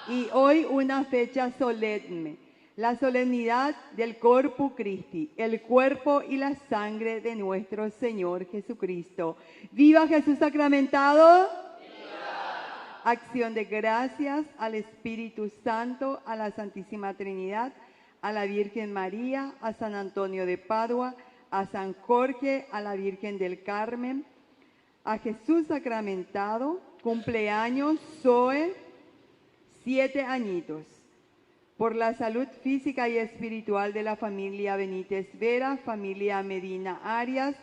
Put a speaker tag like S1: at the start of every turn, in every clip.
S1: y hoy una fecha solemne, la solemnidad del Corpus Christi, el cuerpo y la sangre de nuestro Señor Jesucristo. ¡Viva Jesús sacramentado! ¡Viva! Acción de gracias al Espíritu Santo, a la Santísima Trinidad, a la Virgen María, a San Antonio de Padua, a San Jorge, a la Virgen del Carmen, a Jesús sacramentado, cumpleaños Zoe, 7 añitos. Por la salud física y espiritual de la familia Benítez Vera, familia Medina Arias,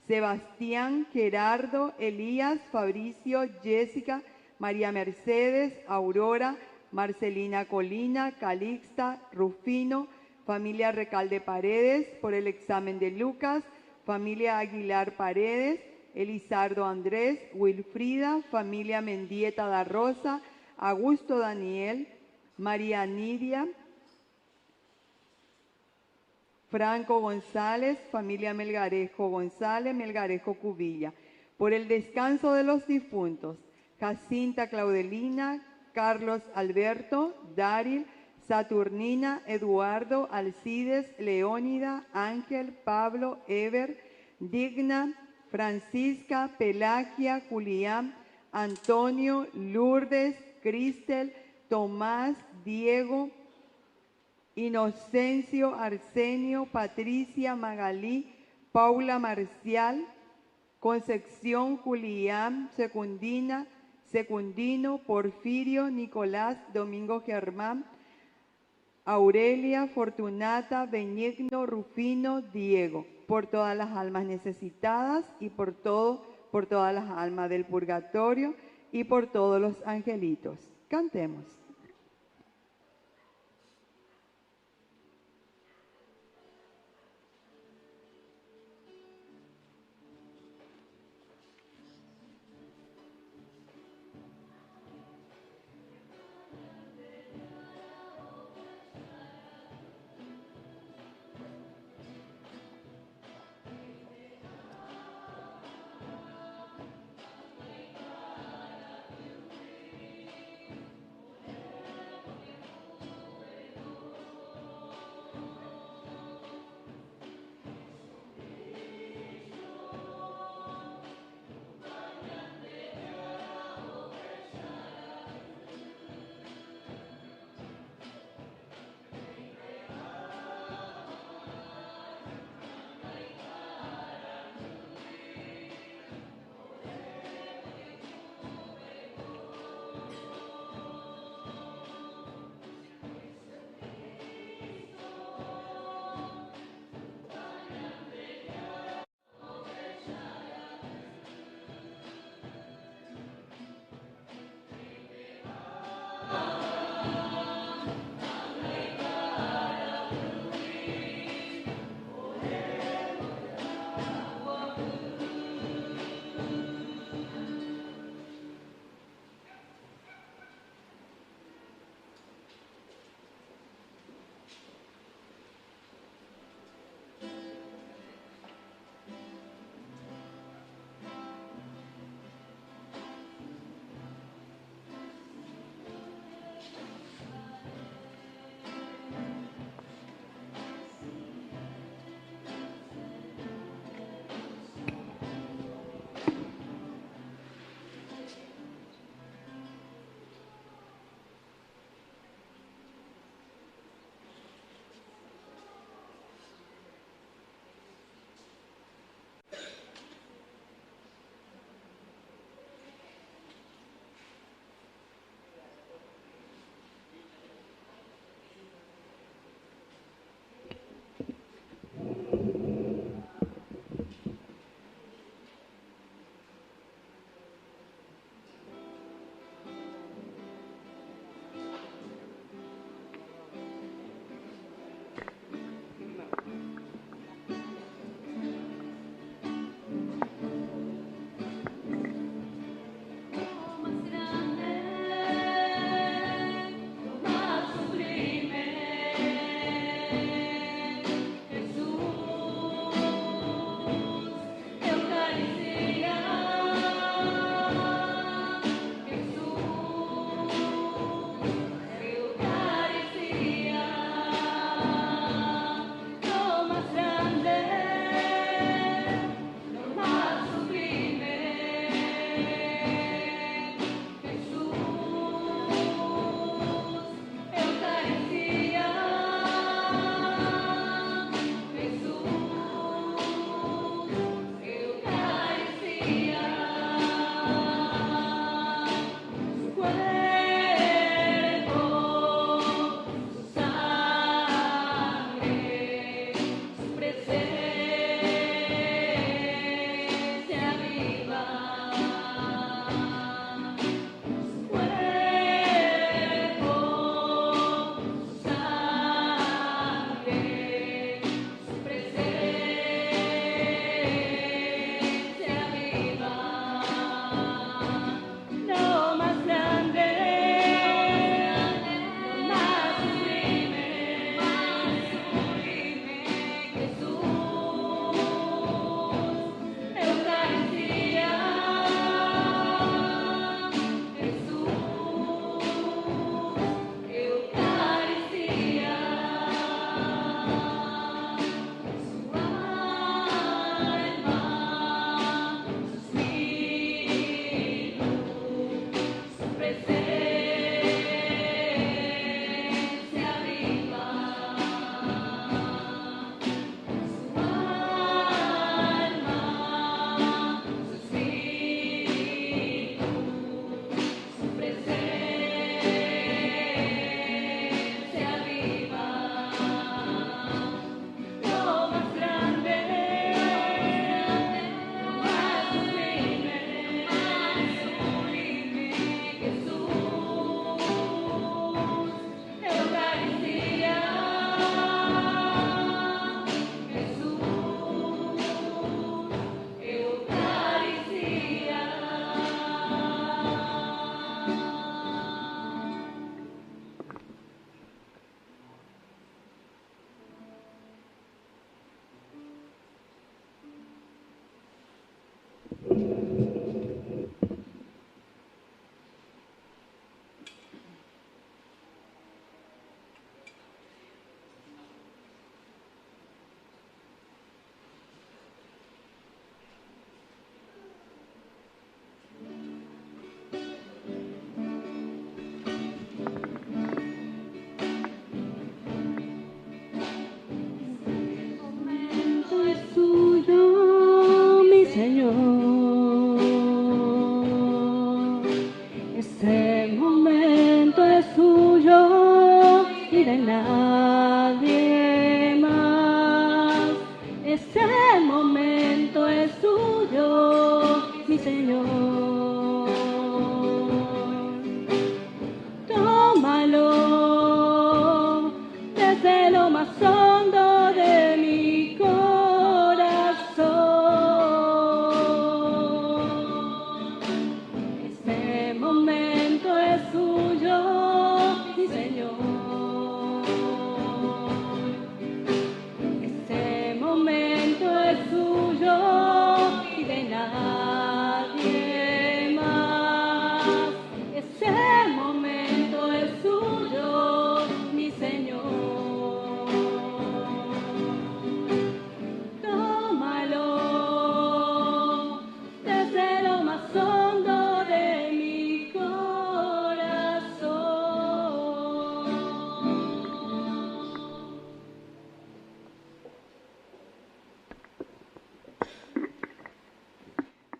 S1: Sebastián, Gerardo, Elías, Fabricio, Jessica, María Mercedes, Aurora, Marcelina Colina, Calixta, Rufino, familia Recalde Paredes, por el examen de Lucas, familia Aguilar Paredes, Elizardo Andrés, Wilfrida, familia Mendieta da Rosa, Augusto Daniel, María Nidia, Franco González, familia Melgarejo González, Melgarejo Cubilla. Por el descanso de los difuntos, Jacinta Claudelina, Carlos Alberto, Daril, Saturnina, Eduardo, Alcides, Leónida, Ángel, Pablo, Ever, Digna, Francisca, Pelagia, Julián, Antonio, Lourdes, Cristel, Tomás, Diego, Inocencio, Arsenio, Patricia, Magalí, Paula Marcial, Concepción, Julián, Secundina, Secundino, Porfirio, Nicolás, Domingo Germán, Aurelia, Fortunata, Benigno, Rufino, Diego, por todas las almas necesitadas y por todas las almas del purgatorio y por todos los angelitos. Cantemos.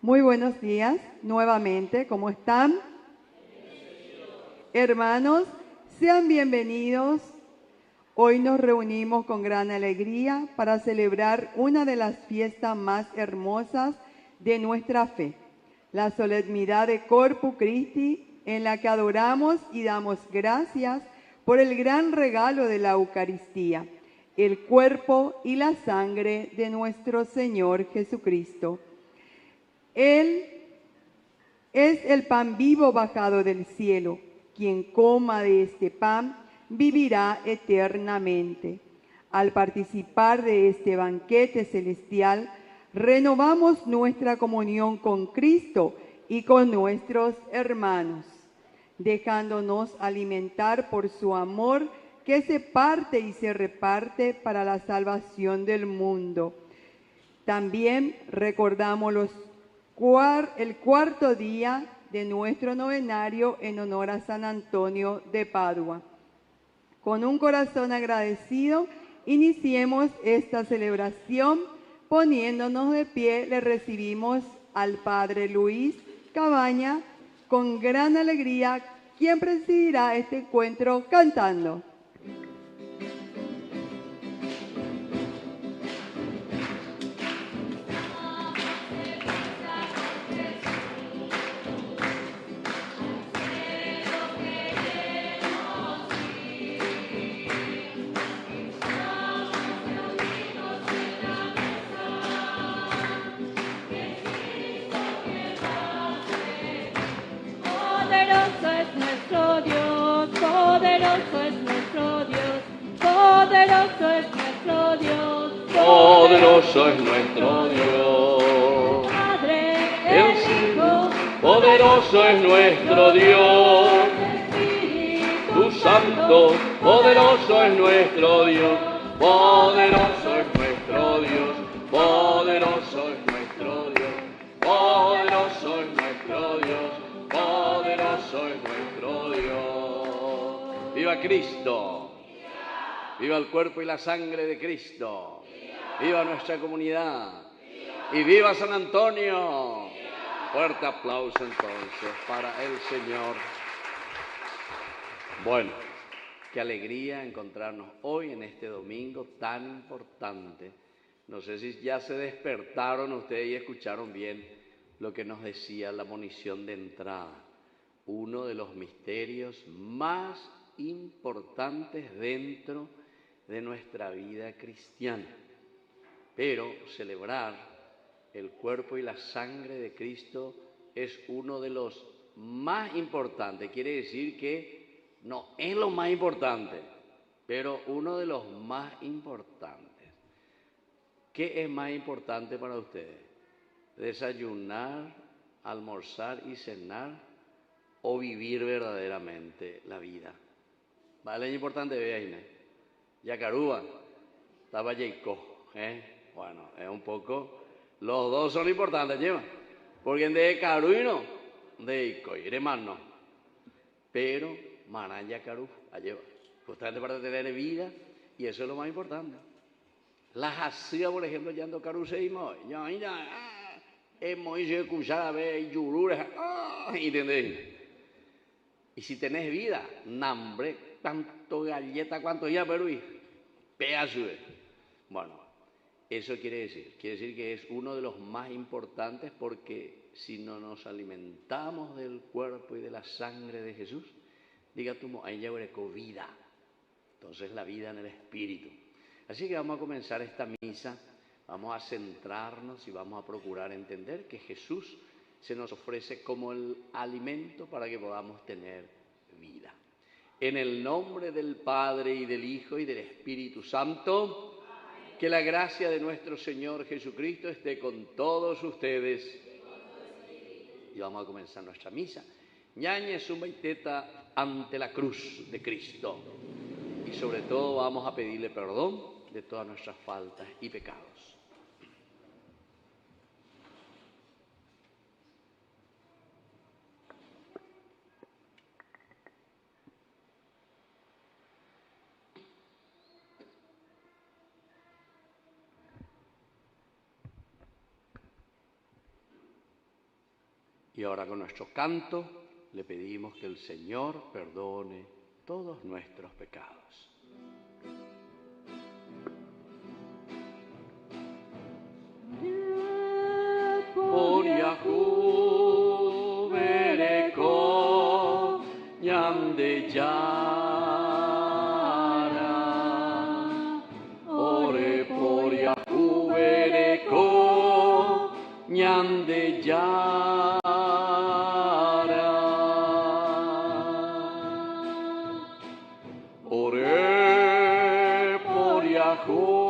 S1: Muy buenos días nuevamente, ¿cómo están? Hermanos, sean bienvenidos. Hoy nos reunimos con gran alegría para celebrar una de las fiestas más hermosas de nuestra fe, la solemnidad de Corpus Christi, en la que adoramos y damos gracias por el gran regalo de la Eucaristía, el cuerpo y la sangre de nuestro Señor Jesucristo. Él es el pan vivo bajado del cielo. Quien coma de este pan vivirá eternamente. Al participar de este banquete celestial, renovamos nuestra comunión con Cristo y con nuestros hermanos, dejándonos alimentar por su amor que se parte y se reparte para la salvación del mundo. También recordamos el cuarto día de nuestro novenario en honor a San Antonio de Padua. Con un corazón agradecido, iniciemos esta celebración. Poniéndonos de pie, le recibimos al Padre Luis Cabaña con gran alegría, quien presidirá este encuentro cantando.
S2: Poderoso es nuestro Dios, Padre, el Hijo, poderoso es nuestro Dios, Espíritu Santo, poderoso es nuestro Dios, poderoso es nuestro Dios, poderoso es nuestro Dios, poderoso es nuestro Dios, poderoso es nuestro Dios. ¡Viva Cristo! ¡Viva el cuerpo y la sangre de Cristo! ¡Viva nuestra comunidad! ¡Y viva San Antonio! Fuerte aplauso entonces para el Señor. Bueno, qué alegría encontrarnos hoy en este domingo tan importante. No sé si ya se despertaron ustedes y escucharon bien lo que nos decía la monición de entrada. Uno de los misterios más importantes dentro de nuestra vida cristiana. Pero celebrar el cuerpo y la sangre de Cristo es uno de los más importantes. Quiere decir que no es lo más importante, pero uno de los más importantes. ¿Qué es más importante para ustedes? desayunar, almorzar y cenar o vivir verdaderamente la vida. Vale, es importante ver ahí, ¿no? Yacarúa, estaba Jacob, Bueno, es un poco, los dos son importantes, lleva, porque de Caruino, de Coiremano, pero Maran Yacarú, lleva, justamente para tener vida, y eso es lo más importante. La jacía, por ejemplo, ya ando caruseimo, ya, hemos ido a escuchar a ver yurures, ¿entendés? Y si tenés vida, nambre, tanto galleta cuanto ya, pero pedazo. Bueno, eso quiere decir que es uno de los más importantes, porque si no nos alimentamos del cuerpo y de la sangre de Jesús, diga tú, ahí ya veré vida. Entonces la vida en el espíritu. Así que vamos a comenzar esta misa, vamos a centrarnos y vamos a procurar entender que Jesús se nos ofrece como el alimento para que podamos tener vida. En el nombre del Padre y del Hijo y del Espíritu Santo, amén. Que la gracia de nuestro Señor Jesucristo esté con todos ustedes. Y vamos a comenzar nuestra misa. Ñañe sumbaiteta ante la cruz de Cristo. Y sobre todo vamos a pedirle perdón de todas nuestras faltas y pecados. Y ahora con nuestro canto le pedimos que el Señor perdone todos nuestros pecados. Por Yahu vereko ñande yara, ore por Yahu vereko ñande yara, ore por Yahu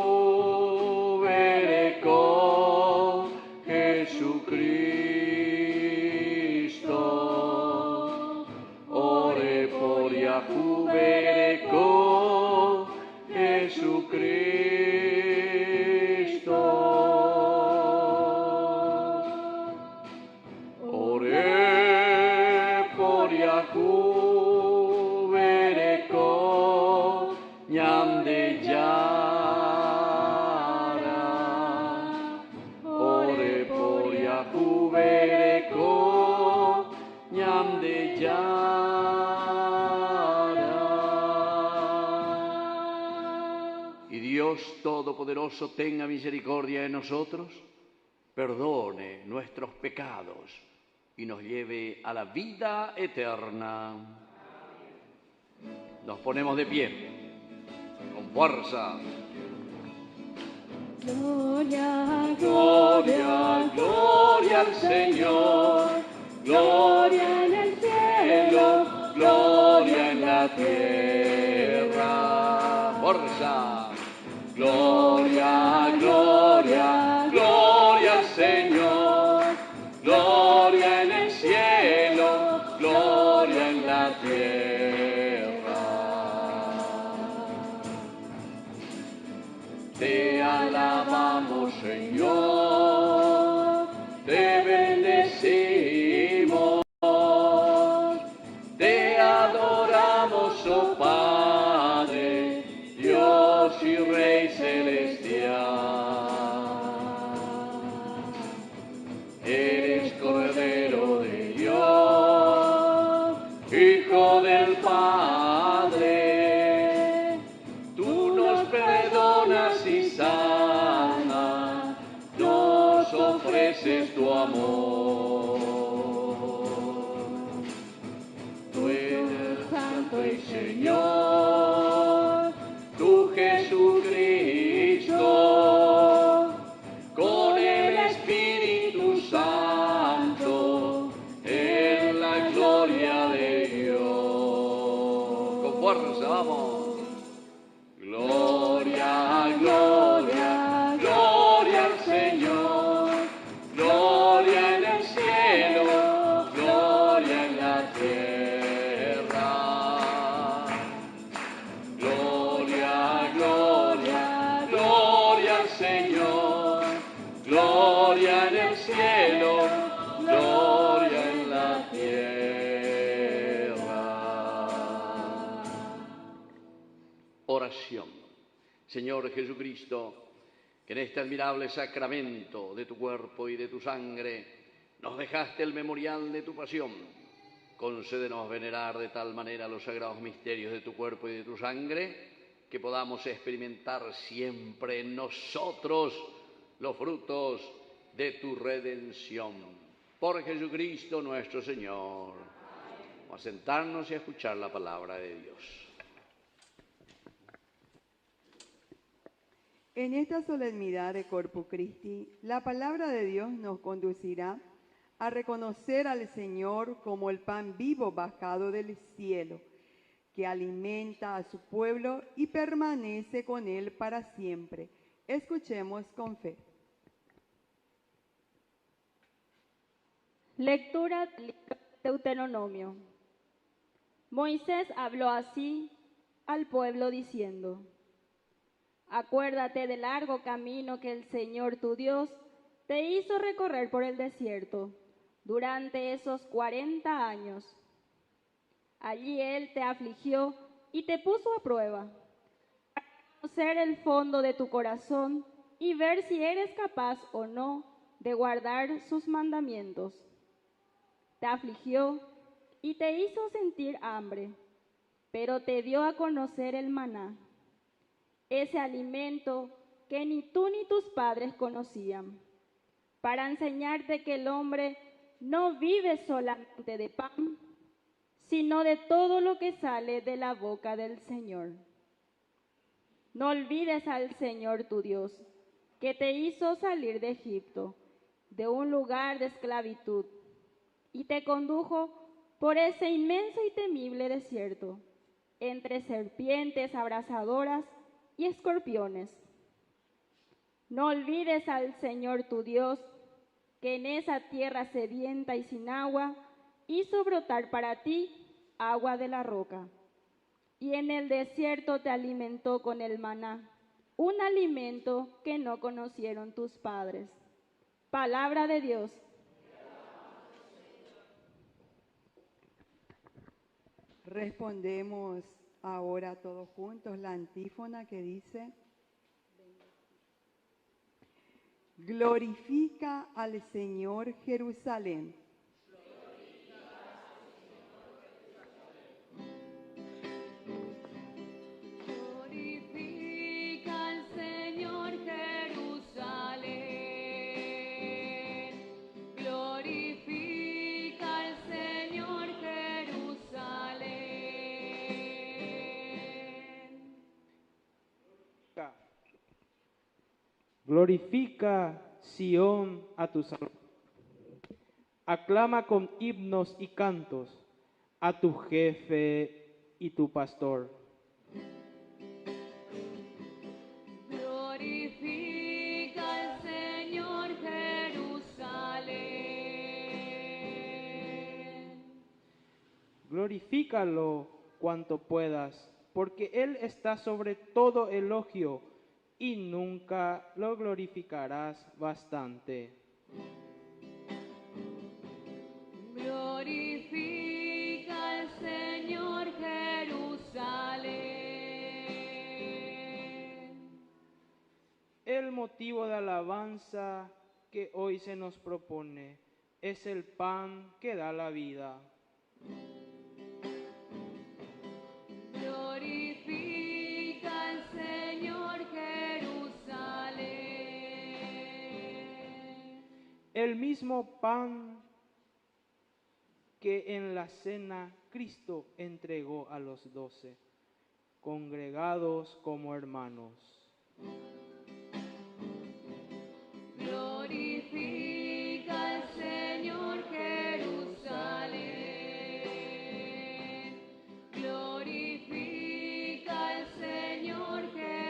S2: Todopoderoso tenga misericordia de nosotros, perdone nuestros pecados y nos lleve a la vida eterna. Nos ponemos de pie, con fuerza.
S3: Gloria, gloria, gloria al Señor, gloria en el cielo, gloria en la tierra.
S2: Fuerza.
S3: Gloria, gloria, gloria al Señor, gloria en el cielo, gloria en la tierra. Te alabamos, Señor, te bendecimos, te adoramos, oh Padre, Dios y Rey celestial. Eres Cordero de Dios, Hijo del Padre. Tú nos perdonas y sanas, nos ofreces tu amor. Tú eres Santo y Señor, tú Jesucristo, con el Espíritu Santo, en la gloria de Dios.
S2: Con fuerza, vamos.
S3: Gloria, gloria, gloria al Señor, gloria
S2: Oración. Señor Jesucristo, que en este admirable sacramento de tu cuerpo y de tu sangre nos dejaste el memorial de tu pasión, concédenos venerar de tal manera los sagrados misterios de tu cuerpo y de tu sangre, que podamos experimentar siempre en nosotros los frutos de tu redención. Por Jesucristo nuestro Señor. Vamos a sentarnos y a escuchar la palabra de Dios.
S1: En esta solemnidad de Corpus Christi, la palabra de Dios nos conducirá a reconocer al Señor como el pan vivo bajado del cielo, que alimenta a su pueblo y permanece con él para siempre. Escuchemos con fe.
S4: Lectura del libro de Deuteronomio. Moisés habló así al pueblo diciendo: Acuérdate del largo camino que el Señor tu Dios te hizo recorrer por el desierto durante esos 40 años. Allí Él te afligió y te puso a prueba, para conocer el fondo de tu corazón y ver si eres capaz o no de guardar sus mandamientos. Te afligió y te hizo sentir hambre, pero te dio a conocer el maná, ese alimento que ni tú ni tus padres conocían, para enseñarte que el hombre no vive solamente de pan, sino de todo lo que sale de la boca del Señor. No olvides al Señor tu Dios, que te hizo salir de Egipto, de un lugar de esclavitud, y te condujo por ese inmenso y temible desierto, entre serpientes abrasadoras y escorpiones. No olvides al Señor tu Dios, que en esa tierra sedienta y sin agua hizo brotar para ti agua de la roca, y en el desierto te alimentó con el maná, un alimento que no conocieron tus padres. Palabra de Dios.
S1: Respondemos ahora todos juntos la antífona que dice: glorifica al Señor Jerusalén.
S3: Glorifica al Señor Jerusalén. Glorifica al Señor Jerusalén.
S5: Glorifica, Sión, a tu Salvador. Aclama con himnos y cantos a tu jefe y tu pastor.
S3: Glorifica al Señor Jerusalén.
S5: Glorifícalo cuanto puedas, porque Él está sobre todo elogio y nunca lo glorificarás bastante.
S3: Glorifica al Señor Jerusalén.
S5: El motivo de alabanza que hoy se nos propone es el pan que da la vida.
S3: Glorifica al Señor Jerusalén.
S5: El mismo pan que en la cena Cristo entregó a los 12, congregados como hermanos.
S3: Glorifica al Señor Jerusalén. Glorifica al Señor Jerusalén.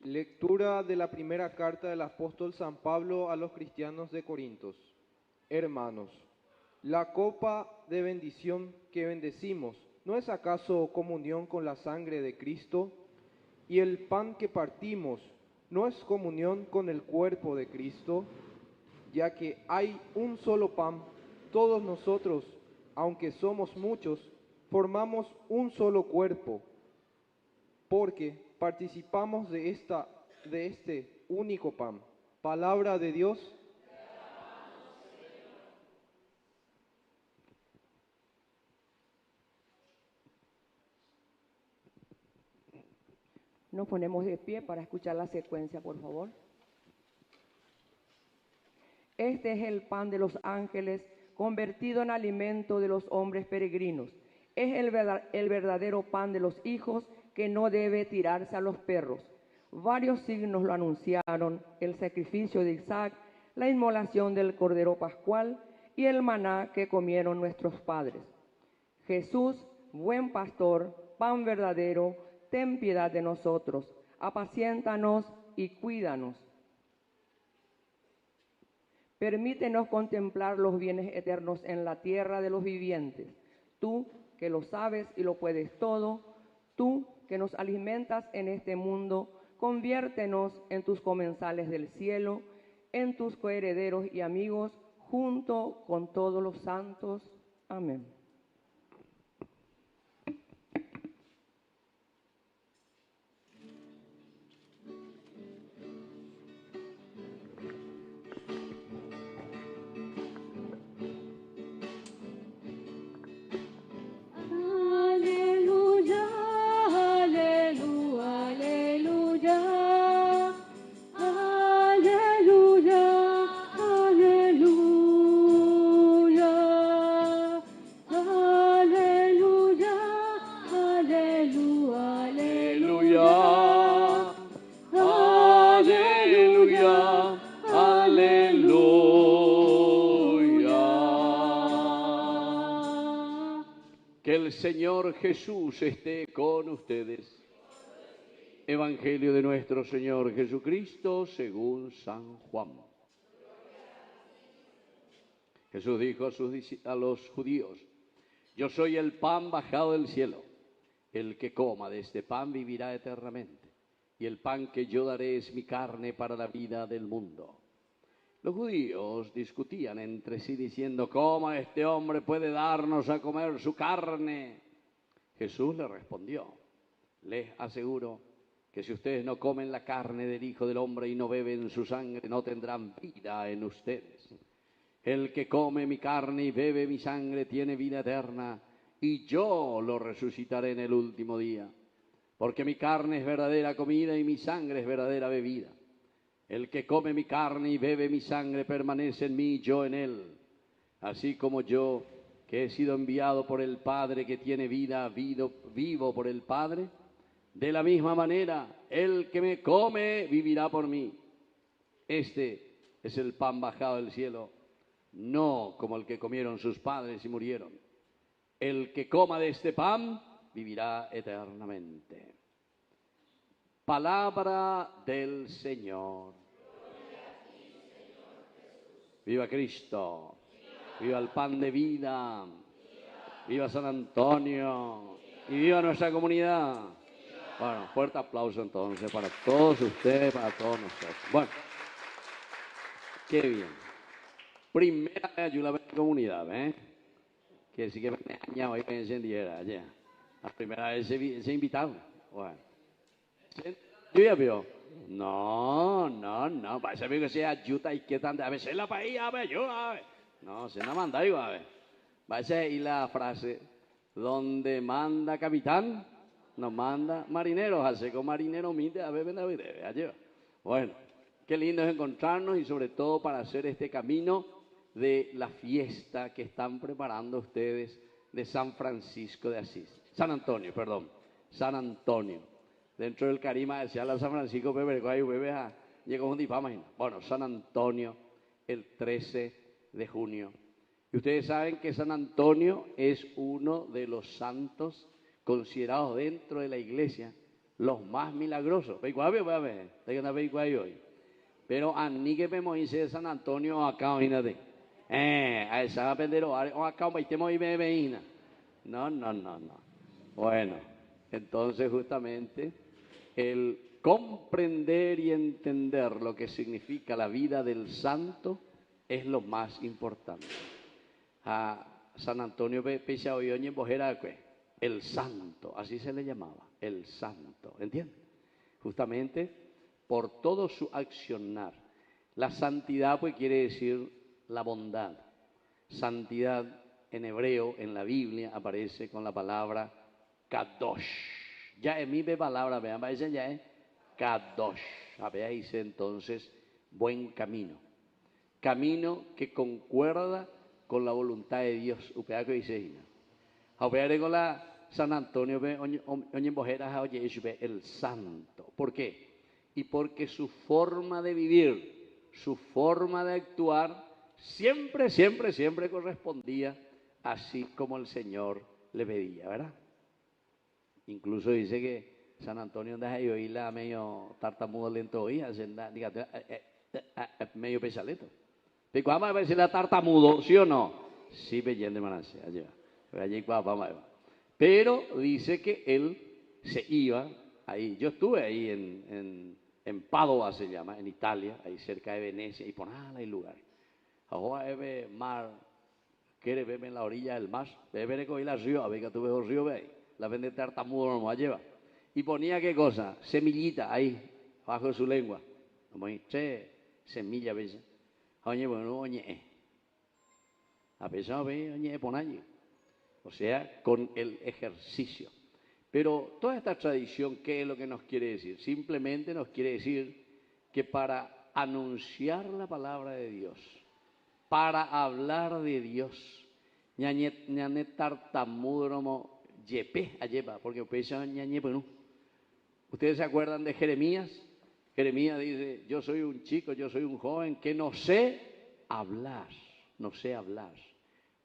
S6: Lectura de la primera carta del apóstol San Pablo a los cristianos de Corintios. Hermanos, la copa de bendición que bendecimos, ¿no es acaso comunión con la sangre de Cristo? Y el pan que partimos, ¿no es comunión con el cuerpo de Cristo? ya que hay un solo pan, todos nosotros, aunque somos muchos, formamos un solo cuerpo, porque participamos de este único pan. Palabra de Dios.
S7: Nos ponemos de pie para escuchar la secuencia, por favor. Este es el pan de los ángeles, convertido en alimento de los hombres peregrinos. Es el verdadero pan de los hijos que no debe tirarse a los perros. Varios signos lo anunciaron: el sacrificio de Isaac, la inmolación del Cordero Pascual y el maná que comieron nuestros padres. Jesús, buen pastor, pan verdadero, ten piedad de nosotros, apaciéntanos y cuídanos. Permítenos contemplar los bienes eternos en la tierra de los vivientes. Tú, que lo sabes y lo puedes todo, tú, que nos alimentas en este mundo, conviértenos en tus comensales del cielo, en tus coherederos y amigos, junto con todos los santos. Amén.
S3: Aleluya, aleluya, aleluya, aleluya, aleluya, aleluya, aleluya,
S2: Aleluya, aleluya. Que el Señor Jesús esté con ustedes. Evangelio de nuestro Señor Jesucristo según San Juan. Jesús dijo a los judíos: yo soy el pan bajado del cielo. El que coma de este pan vivirá eternamente. Y el pan que yo daré es mi carne para la vida del mundo. Los judíos discutían entre sí diciendo: ¿cómo este hombre puede darnos a comer su carne? Jesús les respondió: les aseguro que si ustedes no comen la carne del Hijo del Hombre y no beben su sangre, no tendrán vida en ustedes. El que come mi carne y bebe mi sangre tiene vida eterna, y yo lo resucitaré en el último día. Porque mi carne es verdadera comida y mi sangre es verdadera bebida. El que come mi carne y bebe mi sangre permanece en mí y yo en él. Así como yo, que he sido enviado por el Padre, que tiene vida, vivo por el Padre, de la misma manera, el que me come vivirá por mí. Este es el pan bajado del cielo, no como el que comieron sus padres y murieron. El que coma de este pan vivirá eternamente. Palabra del Señor. Viva Cristo, viva el pan de vida, viva San Antonio y viva nuestra comunidad. Bueno, fuerte aplauso entonces para todos ustedes, para todos nosotros. Bueno, qué bien. Primera vez ayuda a la comunidad, ¿eh? Que sí que me añado y me encendiera allá. La primera vez se invitaron. Bueno. ¿Yo ya vio? No, parece que sea ayuda y que tan a veces la país, a ver, yo, a ver. No, se la manda igual, a ver. Parece ahí la frase: donde manda capitán, nos manda marineros, hace con marinero mide, a ver, ven a ver, allá. Bueno, qué lindo es encontrarnos y sobre todo para hacer este camino de la fiesta que están preparando ustedes de San Francisco de Asís. San Antonio. Dentro del Carima decía la San Francisco, llegó un dipama. Bueno, San Antonio, el 13 de junio. Y ustedes saben que San Antonio es uno de los santos considerados dentro de la iglesia los más milagrosos. Pero a ni que vemos dice San Antonio acá, imagínate. A esa pendero, acá, no. Bueno, entonces justamente el comprender y entender lo que significa la vida del santo es lo más importante. A San Antonio Pechaoyoñe Bojera, el santo, así se le llamaba, el santo, ¿entienden? Justamente por todo su accionar. La santidad pues quiere decir la bondad. Santidad en hebreo, en la Biblia, aparece con la palabra kadosh. Ya en mi palabra, vean, parece ya es kadosh. A ver, dice entonces, buen camino. Camino que concuerda con la voluntad de Dios. Upea que dice, a ver, con la San Antonio, el santo. ¿Por qué? Y porque su forma de vivir, su forma de actuar, siempre, siempre, siempre correspondía así como el Señor le pedía, ¿verdad? Incluso dice que San Antonio deja de oírla medio tartamudo lento oía, medio pesaleto. ¿De cuándo va a decir la tartamudo, sí o no? Sí, bellende manase, allá. Pero dice que él se iba ahí. Yo estuve ahí en Padova, se llama, en Italia, ahí cerca de Venecia, y por nada hay lugar. Ahora ve mar, quiere verme en la orilla del mar, ve que hoy la río, a ver que tú ves el río, ve ahí, la vende tartamudo, no me lleva. Y ponía qué cosa, semillita ahí, abajo de su lengua. Como dice, semilla, ¿ves? Oye, bueno, oye, a pesar de oye, pon allí. O sea, con el ejercicio. Pero toda esta tradición, ¿qué es lo que nos quiere decir? Simplemente nos quiere decir que para anunciar la palabra de Dios, para hablar de Dios, ñañe tartamudo yepe ayepa, porque ustedes se acuerdan de Jeremías. Jeremías dice, yo soy un chico, yo soy un joven que no sé hablar, no sé hablar.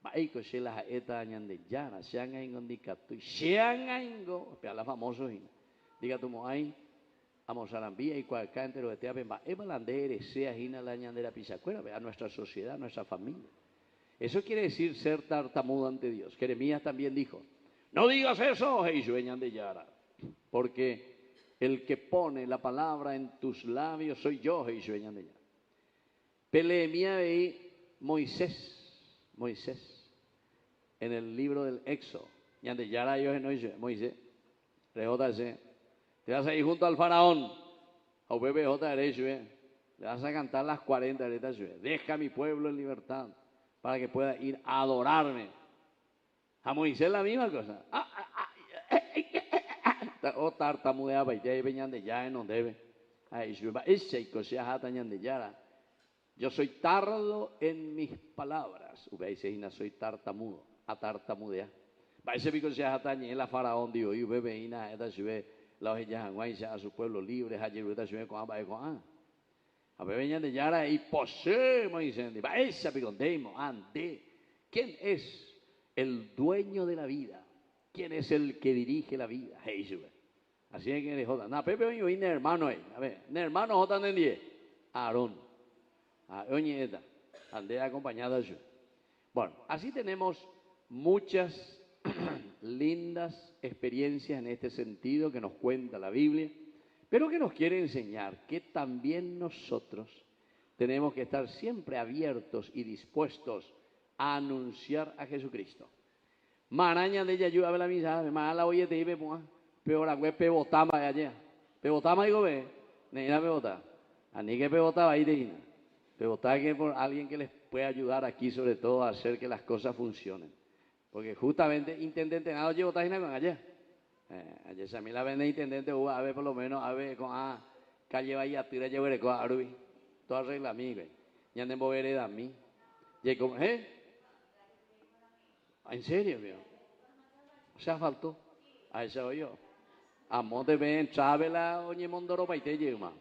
S2: Baiko se las eta ñande yara, sean aingo ndicatu, sean aingo, pero la famoso diga tu moai, amos arambía y cualquier entero de teape, va ebalandere sea hina la ñandera pisacuera, a nuestra sociedad, a nuestra familia. Eso quiere decir ser tartamudo ante Dios. Jeremías también dijo, no digas eso, Jesús ñande yara, porque el que pone la palabra en tus labios soy yo, Jesús ñande yara. Peleemía y Moisés, en el libro del Éxodo, ñande yara yo no dice Moisés, rejótase, te vas a ir junto al faraón, a bebé le vas a cantar las 40 aretas, deja a mi pueblo en libertad para que pueda ir a adorarme. A Moisés la misma cosa. O tartamudeaba y te venían de ya no debe. Yo soy tardo en mis palabras. Soy tartamudo, a tartamudear. Ese pico se atañe la faraón digo y bebe ina esta ciudad la ojilla a su pueblo libre ayer esta ciudad con amba con a venían de yara y posee dicen ese pico ande. ¿Quién es el dueño de la vida? ¿Quién es el que dirige la vida? Jesús. Así es que le jodan. Na Pepe hoy viene hermano ahí. A ver, hermano jodan en 10. Aarón. Oye esta. Ande acompañado de yo. Bueno, así tenemos muchas lindas experiencias en este sentido que nos cuenta la Biblia, pero que nos quiere enseñar que también nosotros tenemos que estar siempre abiertos y dispuestos a anunciar a Jesucristo. Maraña de ella ayuda a la misa, me la oye te iba peor a pebotama de allá. Pebotama digo ve, neina pebota. A ni que pebotaba ahí de ina. Pebotaba que por alguien que les puede ayudar aquí sobre todo a hacer que las cosas funcionen. Porque justamente intendente nada llevo tajina con allá. Ayer se a mí la vende intendente a ver por lo menos a ver con calle vaya tira llevaré con arubi. Todo arregla a mí, güey. Ya no me veré a mí. Y como, ¿en serio, mío? O sea, faltó. A ese oye yo. Amo de ven, chabela, oye, mondoro, paite, lleva.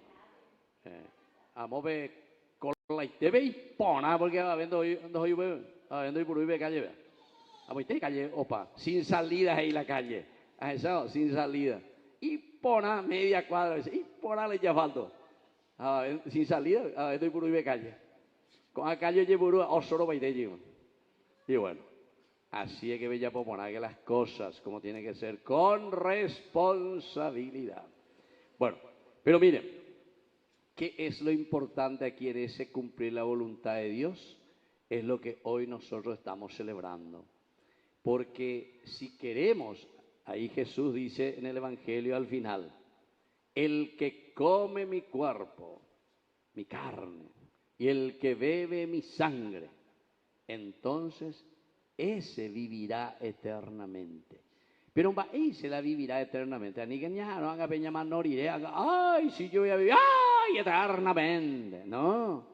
S2: Amo ve, cola y te ve y pona, porque va viendo hoy, va viendo hoy por hoy, ve calle, ve. Amo y te calle, opa, sin salida ahí la calle. A esa, sin salida. Y pona media cuadra, y pona le ya faltó. Sin salida, a ver, hoy por hoy, ve calle. Con la calle, llevo por hoy, solo paite, lleva. Y bueno. Así es que bella popular que las cosas como tienen que ser con responsabilidad. Bueno, pero miren, ¿Qué es lo importante aquí en ese cumplir la voluntad de Dios? Es lo que hoy nosotros estamos celebrando. Porque si queremos, ahí Jesús dice en el Evangelio al final, el que come mi cuerpo, mi carne, y el que bebe mi sangre, entonces ese vivirá eternamente. Pero ahí se la vivirá eternamente. Ni que ya no haga peña más ay, si yo voy a vivir, ay, eternamente. No.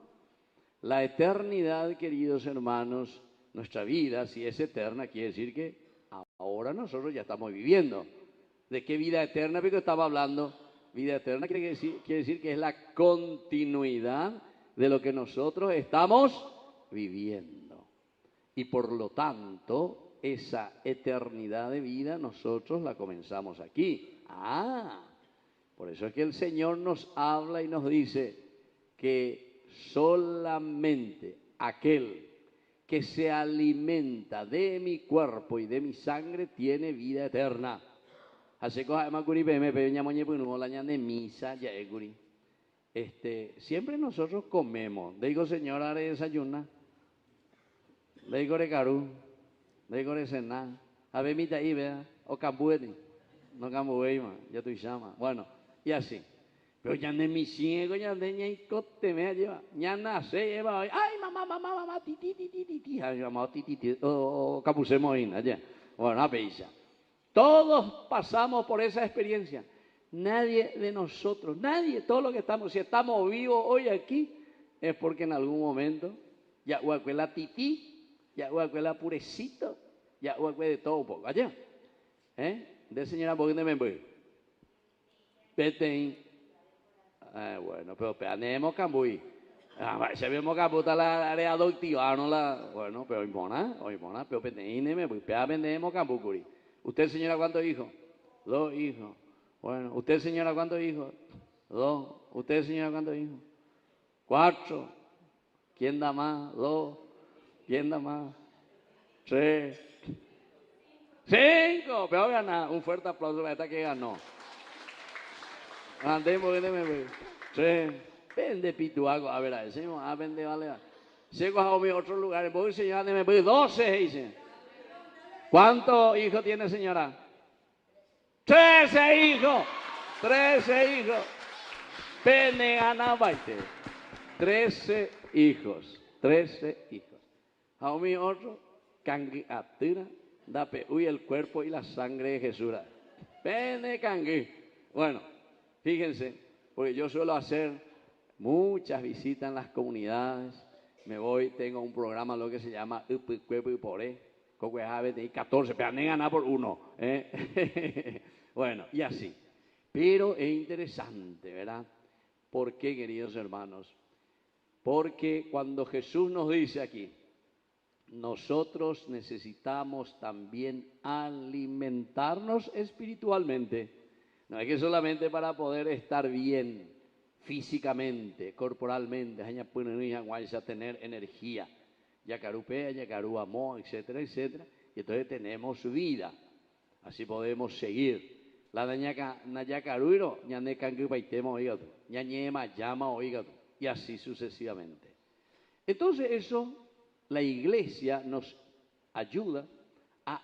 S2: La eternidad, queridos hermanos, nuestra vida, si es eterna, quiere decir que ahora nosotros ya estamos viviendo. ¿De qué vida eterna? Porque estaba hablando, vida eterna quiere decir que es la continuidad de lo que nosotros estamos viviendo. Y por lo tanto, esa eternidad de vida nosotros la comenzamos aquí. Por eso es que el Señor nos habla y nos dice que solamente aquel que se alimenta de mi cuerpo y de mi sangre tiene vida eterna. Siempre nosotros comemos. Le digo, Señor, haré desayunar. Le digo, recarú. Le digo, cenar. A ver, mita ahí, vea. O cambuete. No cambuete, ya tú llamas. Bueno, y así. Pero ya de mi ciego, ya de ña y cote me lleva. Ya nace, lleva hoy. Ay, mamá, ti. Ay, mamá, ti. O capucemos ahí, allá. Bueno, a peisa. Todos pasamos por esa experiencia. Nadie de nosotros, nadie, todos los que estamos, si estamos vivos hoy aquí, es porque en algún momento, ya huacue la tití, ya huacue la purecito, ya huacue de todo un poco. Allá. De señora, ¿por qué me voy? Vete. Bueno, pero peanemos cambuí. Se vemos caputa la área adoptiva, no la. Bueno, pero impona, pero peteíneme, pues peanemos cambucuri. ¿Usted, señora, cuántos hijos? 2 hijos. Bueno, ¿usted, señora, cuántos hijos? 2. ¿Usted, señora, cuántos hijos? 4. ¿Quién da más? 2. ¿Quién da más? 3. 5. Pero ganar. Un fuerte aplauso para esta que ganó. Andemos, vendeme. 3. Vende pituago. A ver, decimos, vende, vale. Llego a otros lugares. Voy, señora, me voy 12, dice. ¿Cuántos hijos tiene, señora? 13 hijos. 13 hijos. Pene gana 20. 13 hijos. 13 hijos. A mí otro, cangui atira, dape uy el cuerpo y la sangre de Jesús. Pene cangui. Bueno, fíjense, porque yo suelo hacer muchas visitas en las comunidades. Me voy, tengo un programa, lo que se llama Cuerpo y Poré. 14, pero han ganado por 1. Bueno, y así. Pero es interesante, ¿verdad? ¿Por qué, queridos hermanos? Porque cuando Jesús nos dice aquí, nosotros necesitamos también alimentarnos espiritualmente. No es que solamente para poder estar bien físicamente, corporalmente, tener energía. Yacarupea, Yacarú amó, etcétera, etcétera. Y entonces tenemos vida. Así podemos seguir. La Nayacaruiro, ñane cangu paitemo oígado, ñañema llama oígado. Y así sucesivamente. Entonces eso, la iglesia nos ayuda a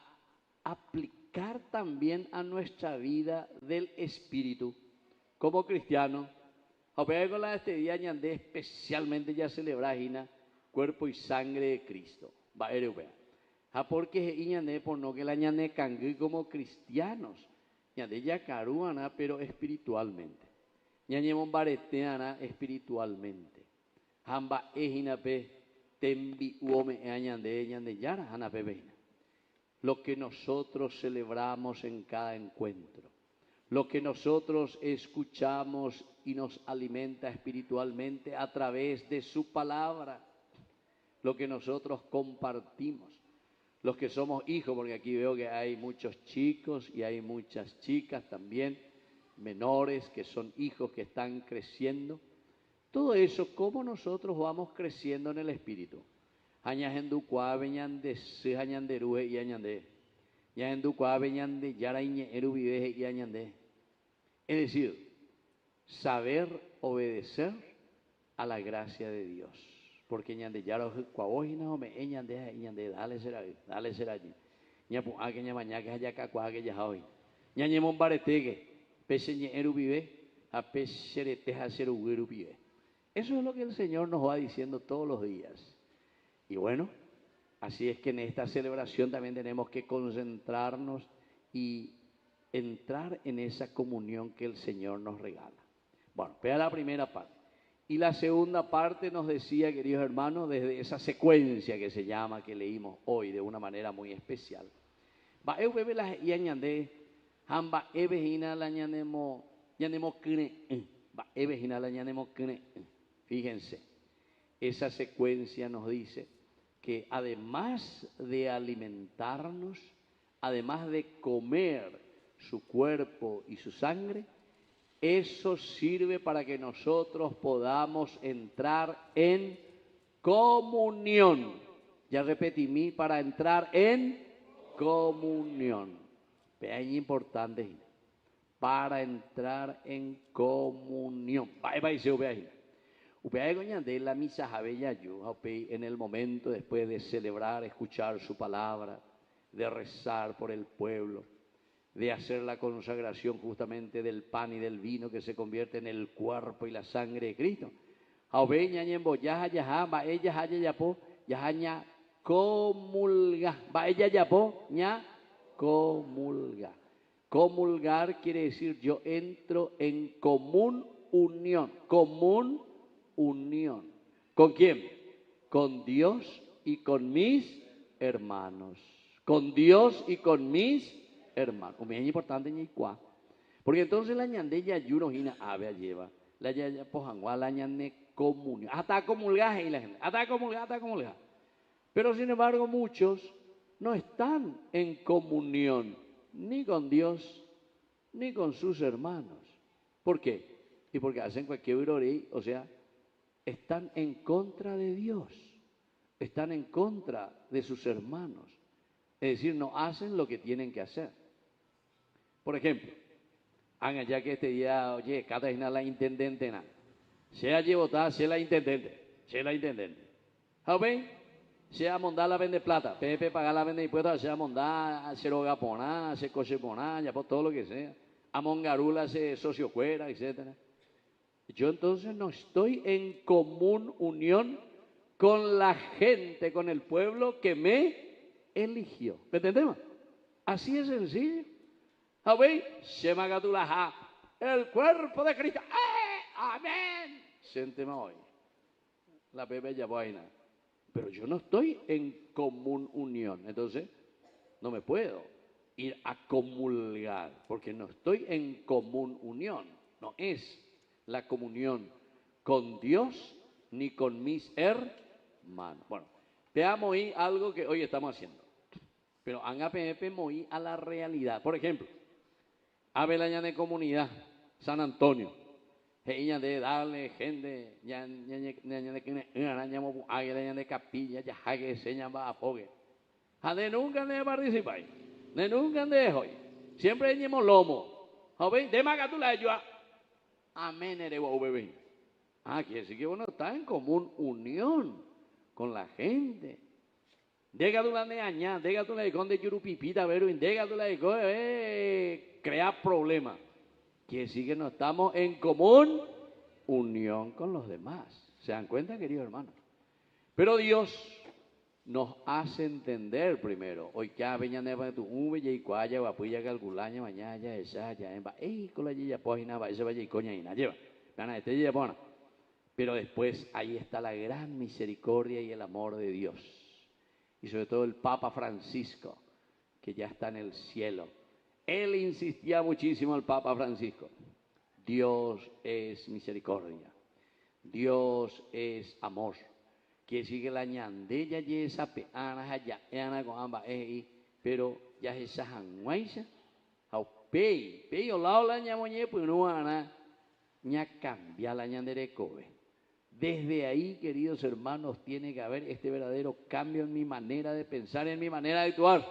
S2: aplicar también a nuestra vida del espíritu. Como cristiano, con la este día ñandé especialmente ya celebrar cuerpo y sangre de Cristo. Va europea. Porque ñandé por no que la ñandé cangue como cristianos. Ñandé ya caruana, pero espiritualmente. Ñandé mombareteana espiritualmente. Hamba ejinape tembi uome ñandé ñandé yara hanape veina. Lo que nosotros celebramos en cada encuentro. Lo que nosotros escuchamos y nos alimenta espiritualmente a través de su palabra. Lo que nosotros compartimos, los que somos hijos, porque aquí veo que hay muchos chicos y hay muchas chicas también, menores que son hijos que están creciendo. Todo eso, ¿cómo nosotros vamos creciendo en el espíritu? Es decir, saber obedecer a la gracia de Dios. Porque ñande yaro cuaojina o me ñande dale será allí. Ña pu a que ña mañana que haya cacua que ya hoy. Ña ñemon baretegue, pese ñeru vive, a pese teja ser vive. Eso es lo que el Señor nos va diciendo todos los días. Y bueno, así es que en esta celebración también tenemos que concentrarnos y entrar en esa comunión que el Señor nos regala. Bueno, vea la primera parte. Y la segunda parte nos decía, queridos hermanos, desde esa secuencia que se llama, que leímos hoy de una manera muy especial. Va bebe la ñande, hamba ebejina la ñanemo kne, va ebejina la ñanemo kne. Fíjense, esa secuencia nos dice que además de alimentarnos, además de comer su cuerpo y su sangre, eso sirve para que nosotros podamos entrar en comunión. Ya repetí, para entrar en comunión. Vean, importante, para entrar en comunión. De la misa en el momento después de celebrar, escuchar su palabra, de rezar por el pueblo, de hacer la consagración justamente del pan y del vino que se convierte en el cuerpo y la sangre de Cristo. Comulga. Comulgar quiere decir yo entro en común unión. Común unión. ¿Con quién? Con Dios y con mis hermanos. Con Dios y con mis hermano, es importante porque entonces la ñande ya yuno hina ave lleva, la ya pojangua la ñande comunión, hasta comulgar y la gente, hasta comulgar. Pero sin embargo muchos no están en comunión ni con Dios ni con sus hermanos. ¿Por qué? Y porque hacen cualquier virori, o sea, están en contra de Dios, están en contra de sus hermanos. Es decir, no hacen lo que tienen que hacer. Por ejemplo, hagan ya que este día, oye, cada la intendente, sea llevotada, sea la intendente. ¿Saben? Sea mondar la vende plata, Pepe pagar la vende impuestos, sea mondar, hacer hogaponá, hacer cocheponá, ya por todo lo que sea. A mongarula, hacer sociocuera, etc. Yo entonces no estoy en común unión con la gente, con el pueblo que me eligió. ¿Me entendemos? Así es sencillo. El cuerpo de Cristo. Amén. Siénteme hoy. La bebé ya vaina. Pero yo no estoy en común unión. Entonces, no me puedo ir a comulgar. Porque no estoy en común unión. No es la comunión con Dios ni con mis hermanos. Bueno, veamos ahí algo que hoy estamos haciendo. Pero haga PF muy a la realidad. Por ejemplo, Abelaña de comunidad, San Antonio. Ella de darle gente, ya de capilla, ya que se llama apogue. De nunca de participar, de nunca de hoy. Siempre llevamos lomo. De magatula yo. Amén, bebé. Quiere decir que uno está en común unión con la gente. Dégatula de añá, dégatula de conde yurupipita, pero dégatula de crear problemas. Quiere decir que no estamos en común unión con los demás. ¿Se dan cuenta, queridos hermanos? Pero Dios nos hace entender primero. Hoy ya veña neva tu uve y cuaya vapuya calculaña mañana ya esa ya en va con la ya página va ese vaya y coña y na lleva. Gana este ya pona. Pero después ahí está la gran misericordia y el amor de Dios. Y sobre todo el Papa Francisco, que ya está en el cielo. Él insistía muchísimo, el Papa Francisco. Dios es misericordia. Dios es amor. Que sigue la ñandella y esa peana allá, con ambas, pero ya esa janguaisa, au pei, o la ñamoñe, pues no ana, ña cambia la ñandere cobe. Desde ahí, queridos hermanos, tiene que haber este verdadero cambio en mi manera de pensar, en mi manera de actuar.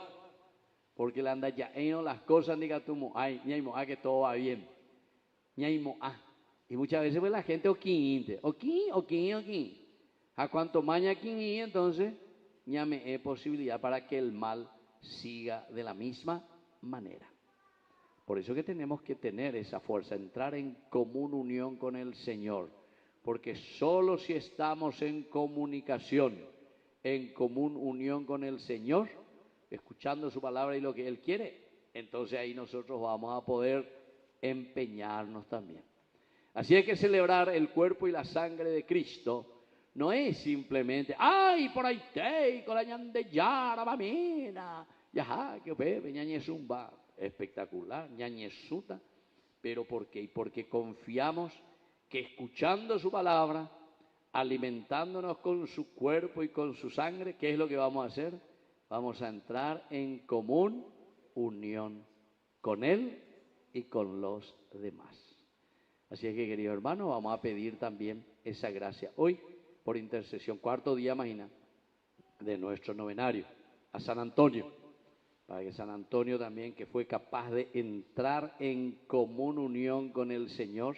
S2: Porque la anda ya, las cosas, diga tú, ay, ñaimo, que todo va bien. Ñaimo, Y muchas veces pues la gente oquinte, oquín. A cuanto maña quini, entonces ya me es posibilidad para que el mal siga de la misma manera. Por eso que tenemos que tener esa fuerza, entrar en común unión con el Señor. Porque solo si estamos en comunicación, en común unión con el Señor, escuchando su palabra y lo que Él quiere, entonces ahí nosotros vamos a poder empeñarnos también. Así es que celebrar el cuerpo y la sangre de Cristo no es simplemente, ¡ay, por ahí te, con la ñandeyara, mamina! Ya, que bebe, ñañezumba, espectacular, ñañezuta. Pero ¿por qué? Porque confiamos que escuchando su palabra, alimentándonos con su cuerpo y con su sangre, ¿qué es lo que vamos a hacer? Vamos a entrar en común unión con Él y con los demás. Así es que, querido hermano, vamos a pedir también esa gracia hoy, por intercesión, cuarto día, imagina, de nuestro novenario, a San Antonio, para que San Antonio también, que fue capaz de entrar en común unión con el Señor,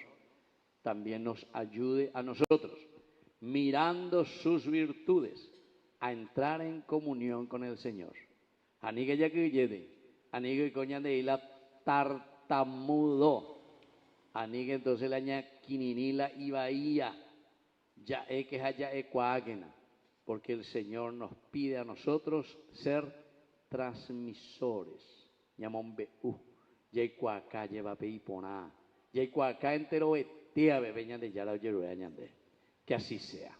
S2: también nos ayude a nosotros, mirando sus virtudes, a entrar en comunión con el Señor. Aniga ya que yede, aniga y coña de la tartamudo, aniga entonces la ña quininila y bahía, ya que haya ecuágena, porque el Señor nos pide a nosotros ser transmisores. Ñamón ya cuacá lleva peiponá, ya cuacá entero etea bebeña de yara yerueñande. Que así sea.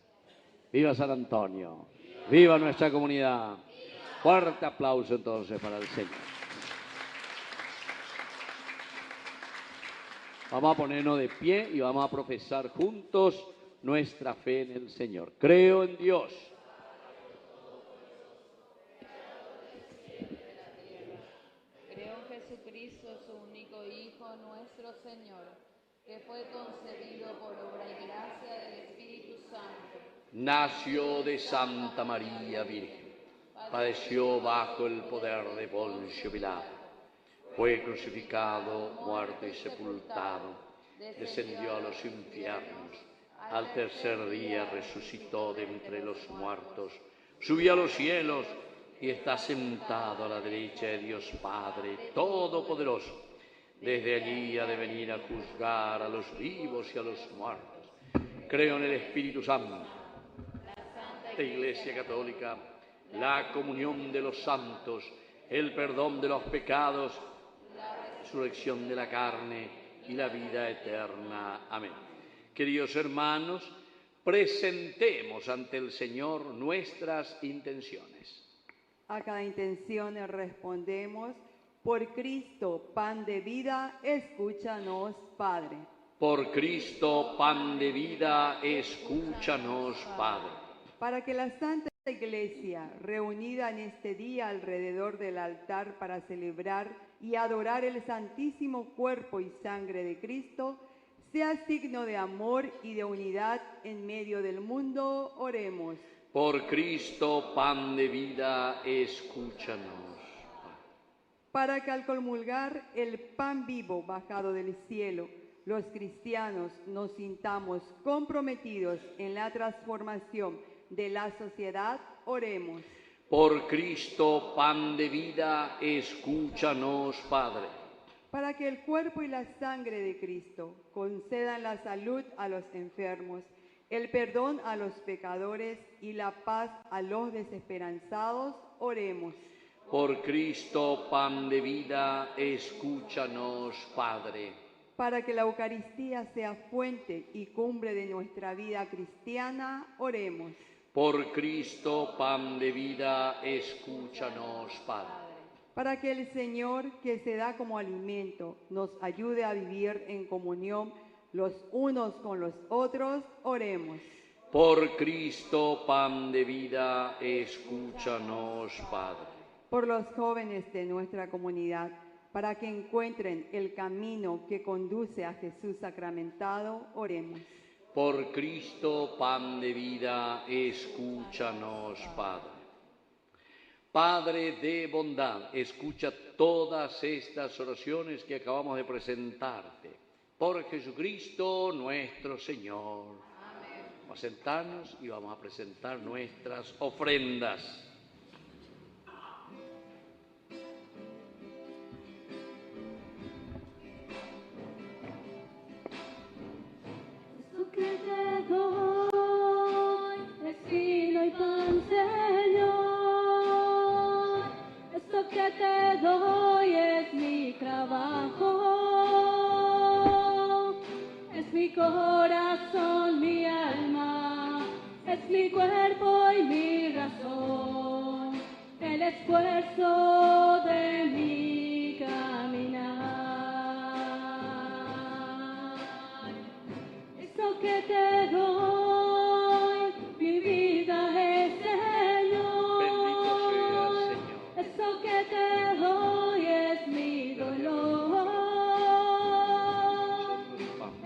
S2: Viva San Antonio, viva nuestra comunidad. Fuerte aplauso entonces para el Señor. Vamos a ponernos de pie y vamos a profesar juntos nuestra fe en el Señor. Creo en Dios.
S8: Creo en Jesucristo, su único Hijo, nuestro Señor, que fue concebido por obra y gracia del Espíritu Santo.
S2: Nació de Santa María Virgen, padeció bajo el poder de Poncio Pilato, fue crucificado, muerto y sepultado, descendió a los infiernos, al tercer día resucitó de entre los muertos, subió a los cielos y está sentado a la derecha de Dios Padre Todopoderoso. Desde allí ha de venir a juzgar a los vivos y a los muertos. Creo en el Espíritu Santo, la Iglesia Católica, la comunión de los santos, el perdón de los pecados, la resurrección de la carne y la vida eterna. Amén. Queridos hermanos, presentemos ante el Señor nuestras intenciones.
S1: A cada intención respondemos: por Cristo, pan de vida, escúchanos, Padre.
S2: Por Cristo, pan de vida, escúchanos, Padre.
S1: Para que la Santa Iglesia, reunida en este día alrededor del altar para celebrar y adorar el santísimo cuerpo y sangre de Cristo, sea signo de amor y de unidad en medio del mundo, oremos.
S2: Por Cristo, pan de vida, escúchanos.
S1: Para que al comulgar el pan vivo bajado del cielo, los cristianos nos sintamos comprometidos en la transformación de la sociedad, oremos.
S2: Por Cristo, pan de vida, escúchanos, Padre.
S1: Para que el cuerpo y la sangre de Cristo concedan la salud a los enfermos, el perdón a los pecadores y la paz a los desesperanzados, oremos.
S2: Por Cristo, pan de vida, escúchanos, Padre.
S1: Para que la Eucaristía sea fuente y cumbre de nuestra vida cristiana, oremos.
S2: Por Cristo, pan de vida, escúchanos, Padre.
S1: Para que el Señor, que se da como alimento, nos ayude a vivir en comunión los unos con los otros, oremos.
S2: Por Cristo, pan de vida, escúchanos, Padre.
S1: Por los jóvenes de nuestra comunidad, para que encuentren el camino que conduce a Jesús sacramentado, oremos.
S2: Por Cristo, pan de vida, escúchanos, Padre. Padre de bondad, escucha todas estas oraciones que acabamos de presentarte Por Jesucristo nuestro Señor. Amén. Vamos a sentarnos y vamos a presentar nuestras ofrendas.
S3: Esto que te doy es vino y pan, Señor. Esto que te doy es mi trabajo, es mi corazón, mi alma, es mi cuerpo y mi razón, el esfuerzo de mi caminar. Esto que te doy, mi vida es, Señor. Esto que te doy es mi dolor,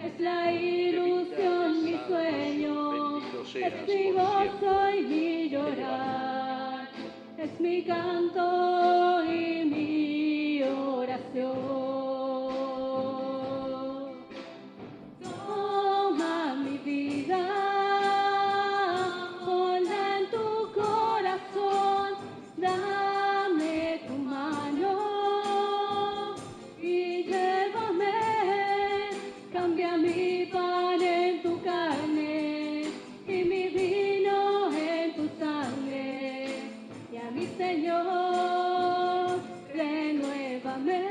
S3: es la ilusión, mi sueño, es mi gozo y mi llorar, es mi canto y mi oración. Toma mi vida, ponla en tu corazón, dame tu mano y llévame, cambia mi pan en tu carne y mi vino en tu sangre, y a mi Señor renuévame,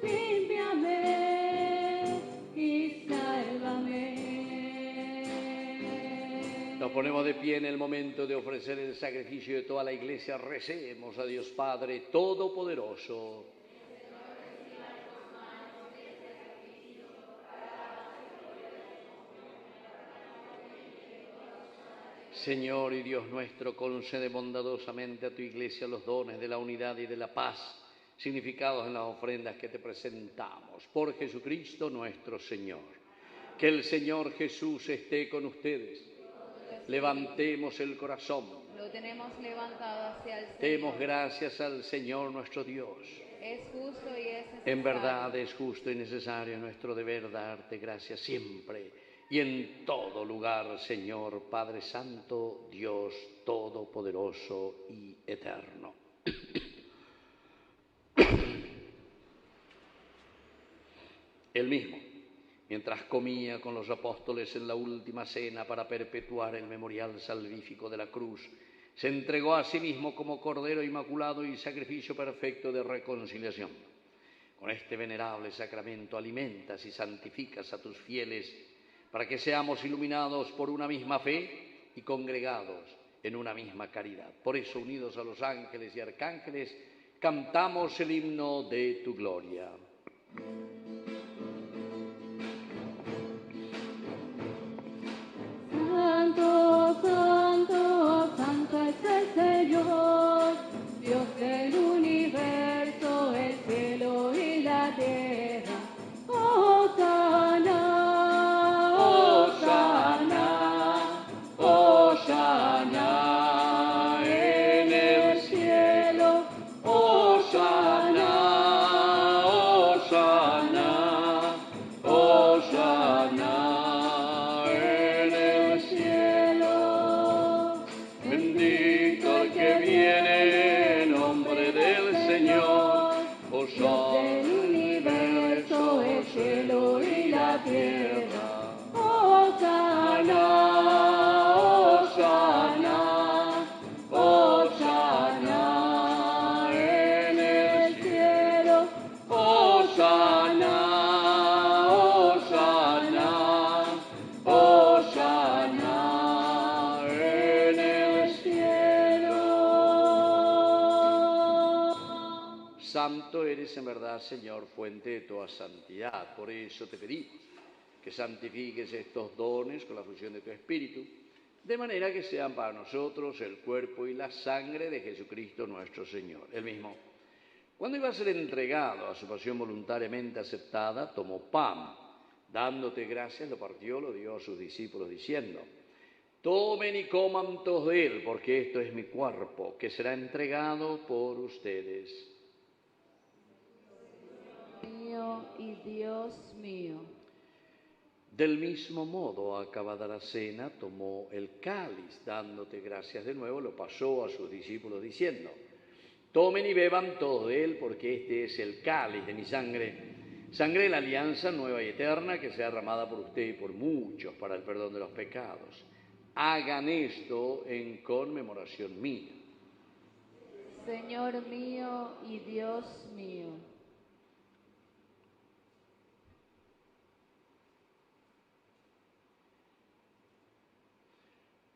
S3: límpiame y sálvame.
S2: Nos ponemos de pie en el momento de ofrecer el sacrificio de toda la iglesia. Recemos a Dios Padre Todopoderoso. Señor y Dios nuestro, concede bondadosamente a tu iglesia los dones de la unidad y de la paz, significados en las ofrendas que te presentamos. Por Jesucristo nuestro Señor. Que el Señor Jesús esté con ustedes. Levantemos el corazón.
S8: Lo tenemos levantado hacia el Señor.
S2: Demos gracias al Señor nuestro Dios.
S8: Es justo y es necesario.
S2: En verdad es justo y necesario nuestro deber darte gracias siempre y en todo lugar, Señor Padre Santo, Dios Todopoderoso y Eterno. Él mismo, mientras comía con los apóstoles en la última cena para perpetuar el memorial salvífico de la cruz, se entregó a sí mismo como Cordero Inmaculado y sacrificio perfecto de reconciliación. Con este venerable sacramento alimentas y santificas a tus fieles para que seamos iluminados por una misma fe y congregados en una misma caridad. Por eso, unidos a los ángeles y arcángeles, cantamos el himno de tu gloria.
S3: Santo, santo, santo es el Señor, Dios del universo, el cielo y la tierra. Hosana, Hosana, Hosana en el cielo. Hosana, Hosana, Hosana en el cielo.
S2: Bendito el que viene en nombre del Señor.
S3: Dios del universo, el cielo y la tierra. Hosana, Hosana, Hosana en el cielo. Hosana, Hosana, Hosana en el cielo.
S2: Santo eres en verdad, Señor, fuente de toda santidad. Por eso te pedimos que santifiques estos dones con la fusión de tu Espíritu, de manera que sean para nosotros el cuerpo y la sangre de Jesucristo nuestro Señor. Él mismo, cuando iba a ser entregado a su pasión voluntariamente aceptada, tomó pan, dándote gracias, lo partió, lo dio a sus discípulos, diciendo: tomen y coman todos de él, porque esto es mi cuerpo, que será entregado por ustedes.
S8: mío y Dios mío.
S2: Del mismo modo, acabada la cena, tomó el cáliz, dándote gracias de nuevo, lo pasó a sus discípulos diciendo: tomen y beban todos de él, porque este es el cáliz de mi sangre, sangre de la alianza nueva y eterna, que sea derramada por usted y por muchos para el perdón de los pecados. Hagan esto en conmemoración mía.
S8: Señor mío y Dios mío.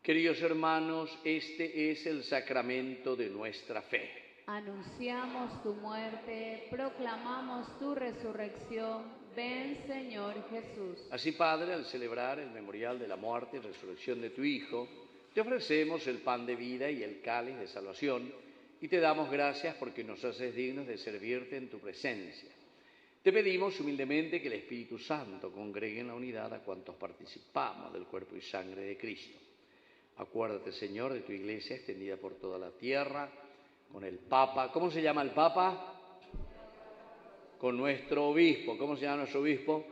S2: Queridos hermanos, este es el sacramento de nuestra fe.
S8: Anunciamos tu muerte, proclamamos tu resurrección. Ven, Señor Jesús.
S2: Así, Padre, al celebrar el memorial de la muerte y resurrección de tu Hijo, te ofrecemos el pan de vida y el cáliz de salvación, y te damos gracias porque nos haces dignos de servirte en tu presencia. Te pedimos humildemente que el Espíritu Santo congregue en la unidad a cuantos participamos del cuerpo y sangre de Cristo. Acuérdate, Señor, de tu Iglesia extendida por toda la tierra, con el Papa. ¿Cómo se llama el Papa? Con nuestro obispo. ¿Cómo se llama nuestro obispo?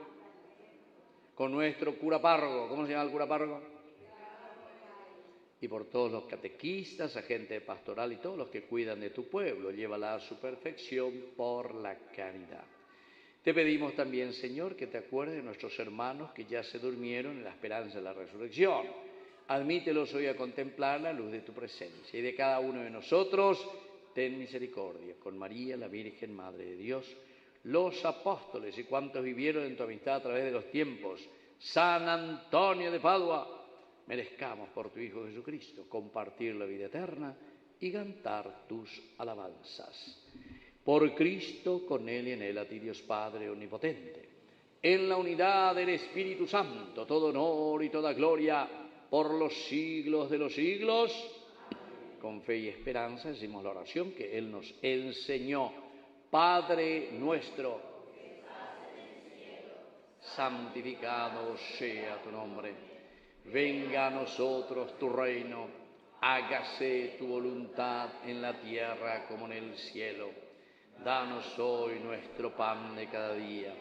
S2: Con nuestro cura párroco. ¿Cómo se llama el cura párroco? Y por todos los catequistas, agentes pastoral y todos los que cuidan de tu pueblo, llévala a su perfección por la caridad. Te pedimos también, Señor, que te acuerdes de nuestros hermanos que ya se durmieron en la esperanza de la resurrección. Admítelos hoy a contemplar la luz de tu presencia, y de cada uno de nosotros ten misericordia. Con María, la Virgen Madre de Dios, los apóstoles y cuantos vivieron en tu amistad a través de los tiempos, San Antonio de Padua, merezcamos por tu Hijo Jesucristo compartir la vida eterna y cantar tus alabanzas. Por Cristo, con Él y en Él, a ti Dios Padre omnipotente, en la unidad del Espíritu Santo, todo honor y toda gloria por los siglos de los siglos. Con fe y esperanza decimos la oración que Él nos enseñó. Padre nuestro, que estás en el cielo, santificado sea tu nombre. Venga a nosotros tu reino, hágase tu voluntad en la tierra como en el cielo. Danos hoy nuestro pan de cada día.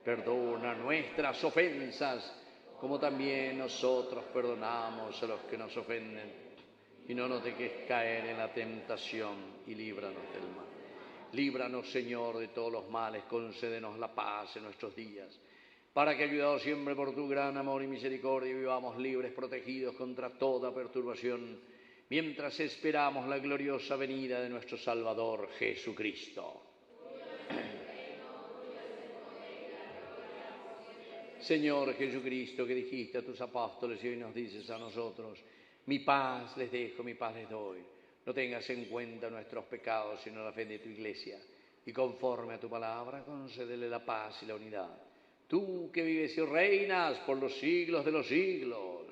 S2: Perdona nuestras ofensas, como también nosotros perdonamos a los que nos ofenden. Y no nos dejes caer en la tentación, y líbranos del mal. Líbranos, Señor, de todos los males, concédenos la paz en nuestros días, para que, ayudados siempre por tu gran amor y misericordia, vivamos libres, protegidos contra toda perturbación, mientras esperamos la gloriosa venida de nuestro Salvador Jesucristo. Señor Jesucristo, que dijiste a tus apóstoles y hoy nos dices a nosotros: mi paz les dejo, mi paz les doy. No tengas en cuenta nuestros pecados, sino la fe de tu Iglesia, y conforme a tu palabra, concédele la paz y la unidad. Tú que vives y reinas por los siglos de los siglos.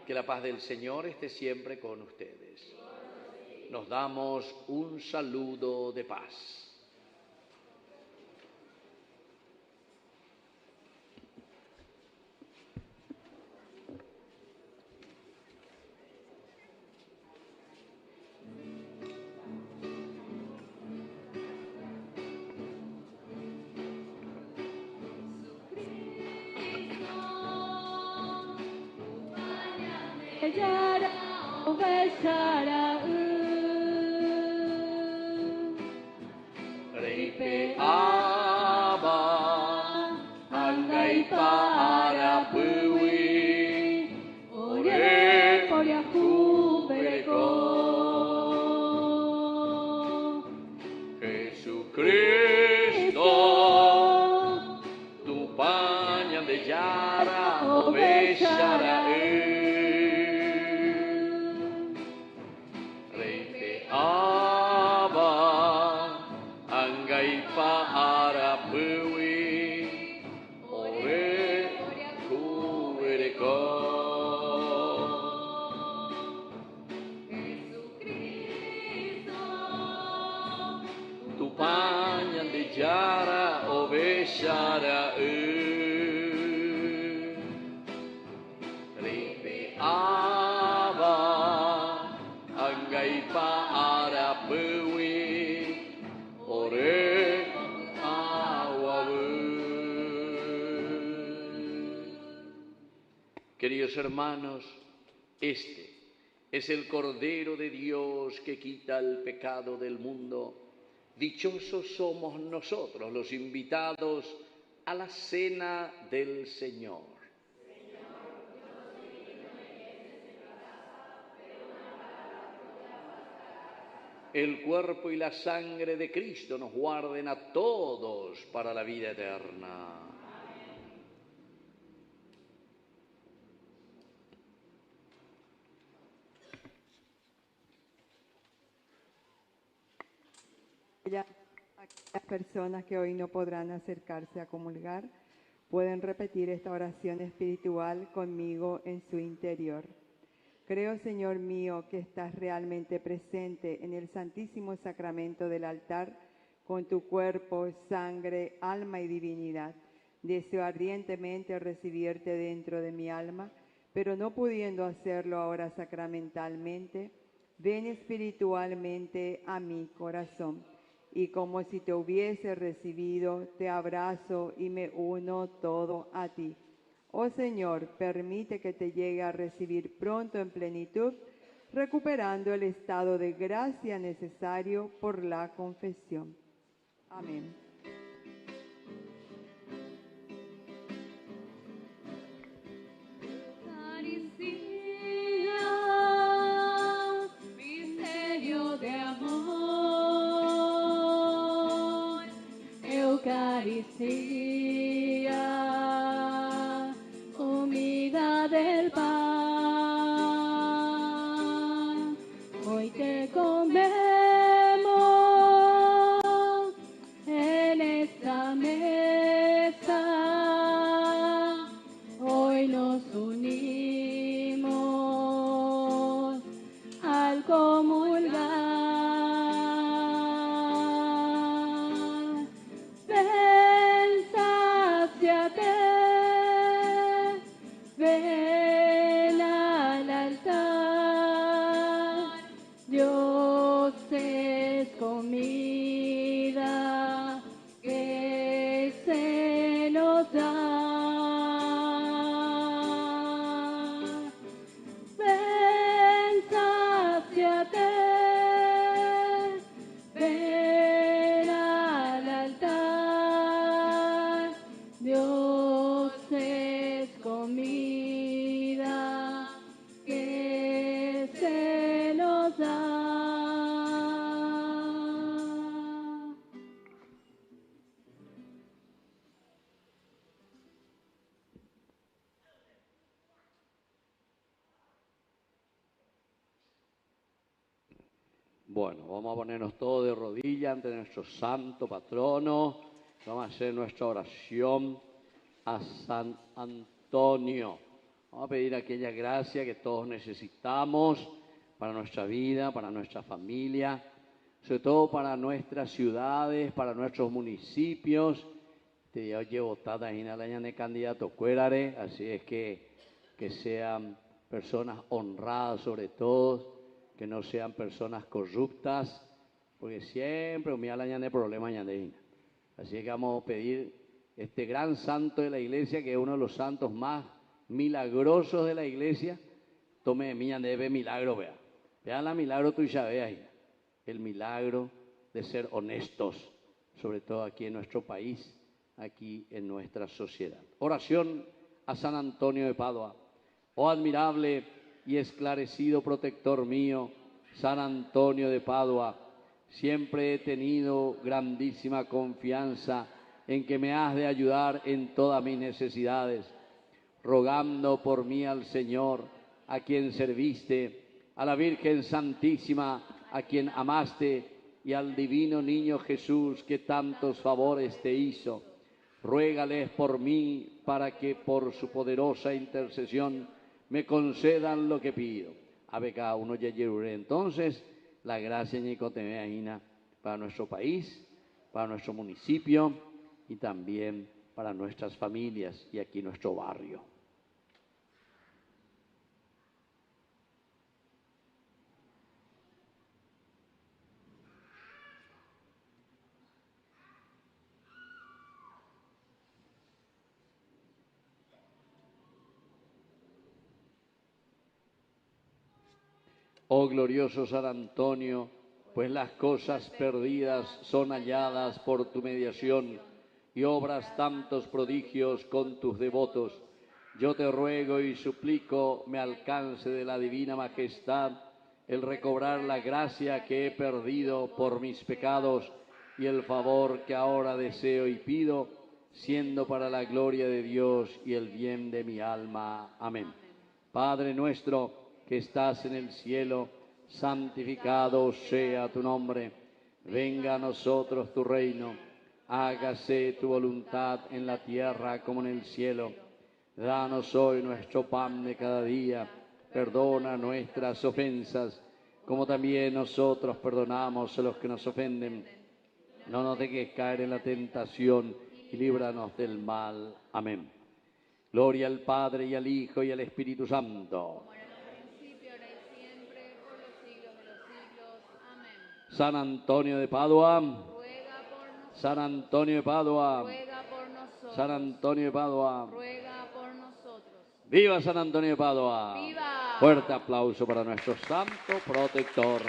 S2: Que la paz del Señor esté siempre con ustedes. Nos damos un saludo de paz. Ore awawe Queridos hermanos, este es el Cordero de Dios que quita el pecado del mundo. Dichosos somos nosotros los invitados a la cena del Señor. El cuerpo y la sangre de Cristo nos guarden a todos para la vida eterna.
S1: Aquellas personas que hoy no podrán acercarse a comulgar pueden repetir esta oración espiritual conmigo en su interior. Creo, Señor mío, que estás realmente presente en el Santísimo Sacramento del altar con tu cuerpo, sangre, alma y divinidad. Deseo ardientemente recibirte dentro de mi alma, pero no pudiendo hacerlo ahora sacramentalmente, ven espiritualmente a mi corazón. Y como si te hubiese recibido, te abrazo y me uno todo a ti. Oh Señor, permite que te llegue a recibir pronto en plenitud, recuperando el estado de gracia necesario por la confesión. Amén.
S3: Misterio de amor, Eucaristía, comida del pan, hoy que comemos en esta mesa, hoy nos unimos al comulgar. Ven, sáciate, ven al altar, Dios es comida que se nos da. Ven, sáciate, ven al altar, Dios es comida que se nos da.
S2: Bueno, vamos a ponernos todos de rodillas ante nuestro santo patrono. Vamos a hacer nuestra oración a San Antonio. Vamos a pedir aquella gracia que todos necesitamos para nuestra vida, para nuestra familia, sobre todo para nuestras ciudades, para nuestros municipios. Este día llevo tata y de candidato cuérare, así es que sean personas honradas sobre todo, que no sean personas corruptas, porque siempre un día de problemas ñandevina. Así es que vamos a pedir este gran santo de la iglesia, que es uno de los santos más milagrosos de la iglesia, tome de mí ñandeve milagro, vea. Vean la milagro tuya, vea ahí. El milagro de ser honestos, sobre todo aquí en nuestro país, aquí en nuestra sociedad. Oración a San Antonio de Padua. Oh admirable y esclarecido protector mío, San Antonio de Padua, siempre he tenido grandísima confianza en que me has de ayudar en todas mis necesidades, rogando por mí al Señor, a quien serviste, a la Virgen Santísima, a quien amaste, y al divino niño Jesús, que tantos favores te hizo. Ruégales por mí, para que por su poderosa intercesión me concedan lo que pido. A ver, cada uno ya lleve entonces la gracia ñicotemeaína para nuestro país, para nuestro municipio y también para nuestras familias y aquí nuestro barrio. Oh glorioso San Antonio, pues las cosas perdidas son halladas por tu mediación y obras tantos prodigios con tus devotos. Yo te ruego y suplico me alcance de la divina majestad el recobrar la gracia que he perdido por mis pecados y el favor que ahora deseo y pido, siendo para la gloria de Dios y el bien de mi alma. Amén. Padre nuestro que estás en el cielo, santificado sea tu nombre. Venga a nosotros tu reino. Hágase tu voluntad en la tierra como en el cielo. Danos hoy nuestro pan de cada día. Perdona nuestras ofensas, como también nosotros perdonamos a los que nos ofenden. No nos dejes caer en la tentación y líbranos del mal. Amén. Gloria al Padre y al Hijo y al Espíritu Santo.
S8: Como era en el principio, ahora y siempre, por los siglos de los siglos. Amén.
S2: San Antonio de Padua,
S8: Ruega por nosotros.
S2: San Antonio de Padua,
S8: Ruega por nosotros.
S2: San Antonio de Padua.
S8: Ruega por nosotros.
S2: ¡Viva San Antonio de Padua!
S8: ¡Viva!
S2: Fuerte aplauso para nuestro santo protector.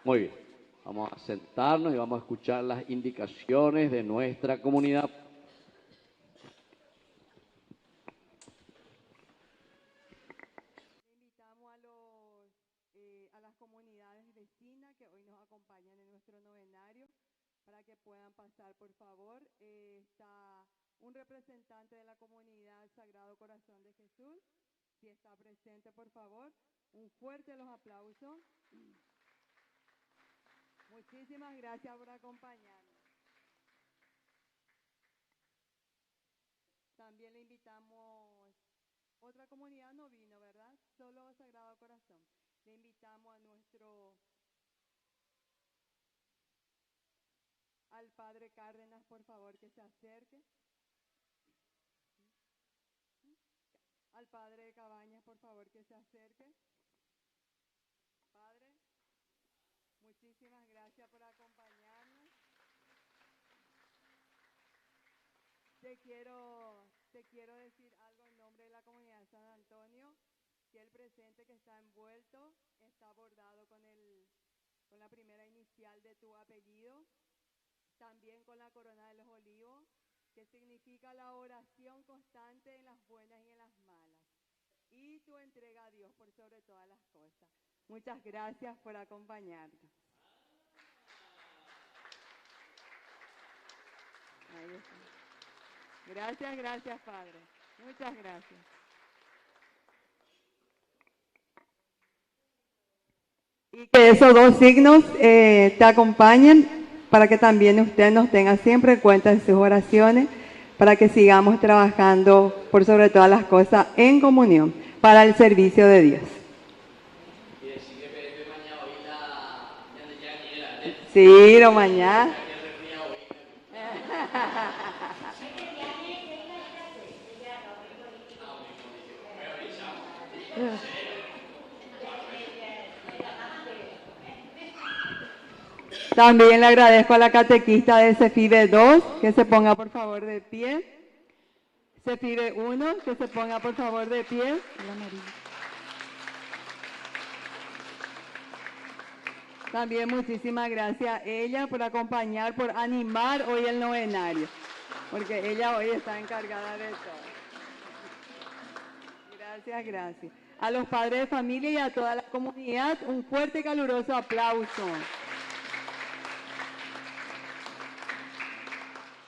S2: Muy bien, vamos a sentarnos y vamos a escuchar las indicaciones de nuestra comunidad.
S1: Invitamos a las comunidades vecinas que hoy nos acompañan en nuestro novenario para que puedan pasar, por favor. Está un representante de la comunidad Sagrado Corazón de Jesús. Si está presente, por favor, un fuerte los aplausos. Muchísimas gracias por acompañarnos. También le invitamos, otra comunidad no vino, ¿verdad? Solo Sagrado Corazón. Le invitamos al Padre Cárdenas, por favor, que se acerque. Al Padre Cabañas, por favor, que se acerque. Padre, muchísimas gracias por acompañarnos. Te quiero decir algo en nombre de la comunidad de San Antonio, que el presente que está envuelto está bordado con la primera inicial de tu apellido, también con la corona de los olivos, que significa la oración constante en las buenas y en las malas, y tu entrega a Dios por sobre todas las cosas. Muchas gracias por acompañarnos. Ahí está. Gracias, Padre. Muchas gracias. Y que esos dos signos te acompañen para que también usted nos tenga siempre en cuenta en sus oraciones, para que sigamos trabajando por sobre todas las cosas en comunión para el servicio de Dios. Sí, lo mañana. También le agradezco a la catequista de Cefibe 2 que se ponga por favor de pie. Cefibe 1 que se ponga por favor de pie. También muchísimas gracias a ella por acompañar, por animar hoy el novenario, porque ella hoy está encargada de todo. Gracias. A los padres de familia y a toda la comunidad, un fuerte y caluroso aplauso.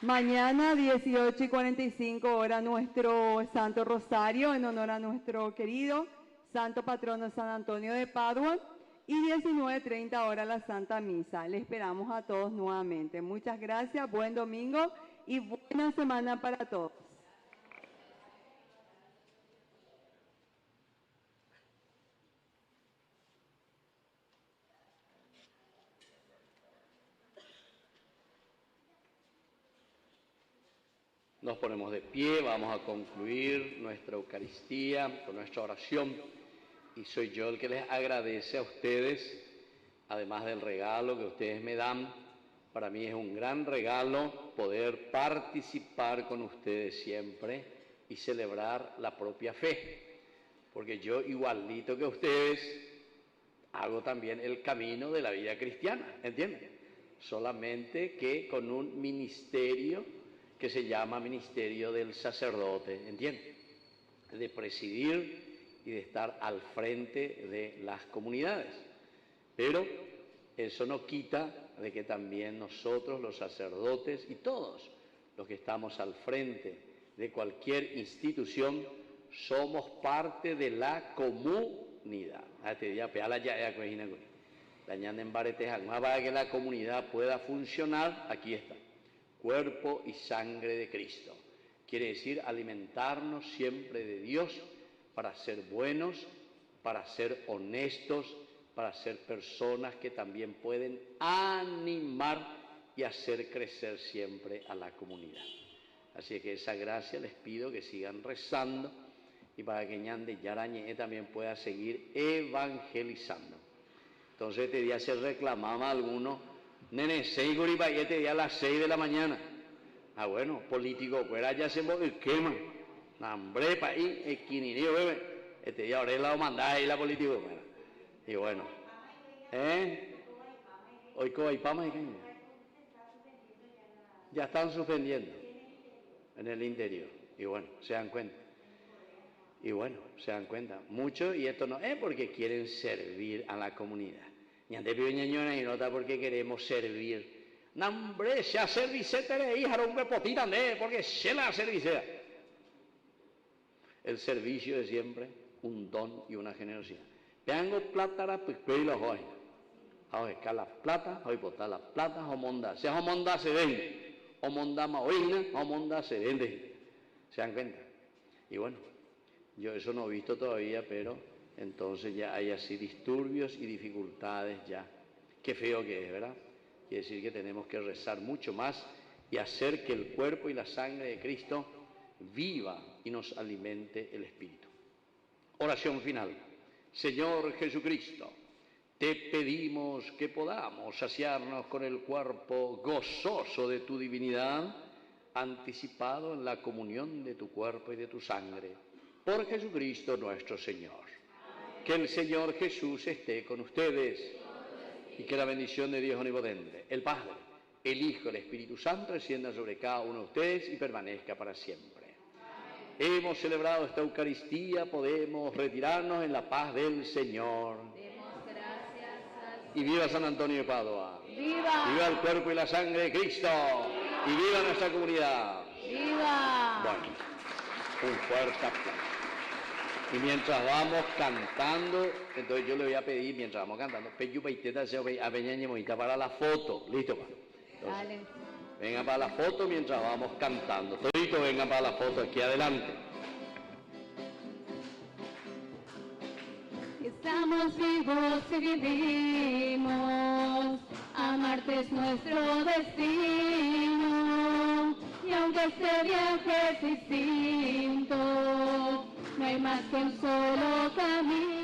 S1: Mañana 18:45 horas nuestro Santo Rosario en honor a nuestro querido Santo Patrono San Antonio de Padua, y 19:30 horas la Santa Misa. Le esperamos a todos nuevamente. Muchas gracias, buen domingo y buena semana para todos.
S2: Nos ponemos de pie, vamos a concluir nuestra Eucaristía con nuestra oración. Y soy yo el que les agradece a ustedes, además del regalo que ustedes me dan. Para mí es un gran regalo poder participar con ustedes siempre y celebrar la propia fe. porque yo igualito que ustedes hago también el camino de la vida cristiana, ¿entienden? Solamente que con un ministerio que se llama ministerio del sacerdote, ¿entienden? De presidir y de estar al frente de las comunidades. Pero eso no quita de que también nosotros, los sacerdotes y todos los que estamos al frente de cualquier institución, somos parte de la comunidad. Para que la comunidad pueda funcionar, aquí está, cuerpo y sangre de Cristo. Quiere decir alimentarnos siempre de Dios para ser buenos, para ser honestos, para ser personas que también pueden animar y hacer crecer siempre a la comunidad. Así que esa gracia les pido que sigan rezando y para que Ñande Yarañe también pueda seguir evangelizando. Entonces este día se reclamaba a alguno, nene, 6 guripa y este día a las 6 de la mañana. Ah, bueno, político, fuera ya se quema. Hambre, país, esquinirío, bebé. Este día ahora la mandada ahí la político, fuera. Y bueno, hoy Covaipama y qué. Ya están suspendiendo en el interior. Y bueno, se dan cuenta. Y bueno, se dan cuenta. Mucho, y esto no es porque quieren servir a la comunidad. Ni ante piñañona y nota porque queremos servir. No, hombre, se ha servicete de hija, un repotita, porque se la servicea. El servicio es siempre un don y una generosidad. Tengo plata, pues y los hoy. Ahora que la plata, hoy botar la plata, homonda. Si homonda se vende, homonda maoina, homonda se vende. ¿Se dan cuenta? Y bueno, yo eso no he visto todavía, pero entonces ya hay así disturbios y dificultades ya. Qué feo que es, ¿verdad? Quiere decir que tenemos que rezar mucho más y hacer que el cuerpo y la sangre de Cristo viva y nos alimente el espíritu. Oración final. Señor Jesucristo, te pedimos que podamos saciarnos con el cuerpo gozoso de tu divinidad, anticipado en la comunión de tu cuerpo y de tu sangre. Por Jesucristo nuestro Señor. Que el Señor Jesús esté con ustedes y que la bendición de Dios omnipotente, el Padre, el Hijo y el Espíritu Santo descienda sobre cada uno de ustedes y permanezca para siempre. Hemos celebrado esta Eucaristía, podemos retirarnos en la paz del Señor.
S8: Demos gracias al
S2: Y viva San Antonio de Padua.
S8: ¡Viva!
S2: Viva el cuerpo y la sangre de Cristo. Y viva nuestra comunidad.
S8: ¡Viva!
S2: Bueno, un fuerte aplauso. Y mientras vamos cantando, entonces yo le voy a pedir, mientras vamos cantando, para la foto. ¿Listo?
S8: Dale.
S2: Vengan para la foto mientras vamos cantando. Todito vengan para la foto aquí adelante.
S3: Estamos vivos y vivimos, amarte es nuestro destino, y aunque este viaje es distinto, no hay más que un solo camino.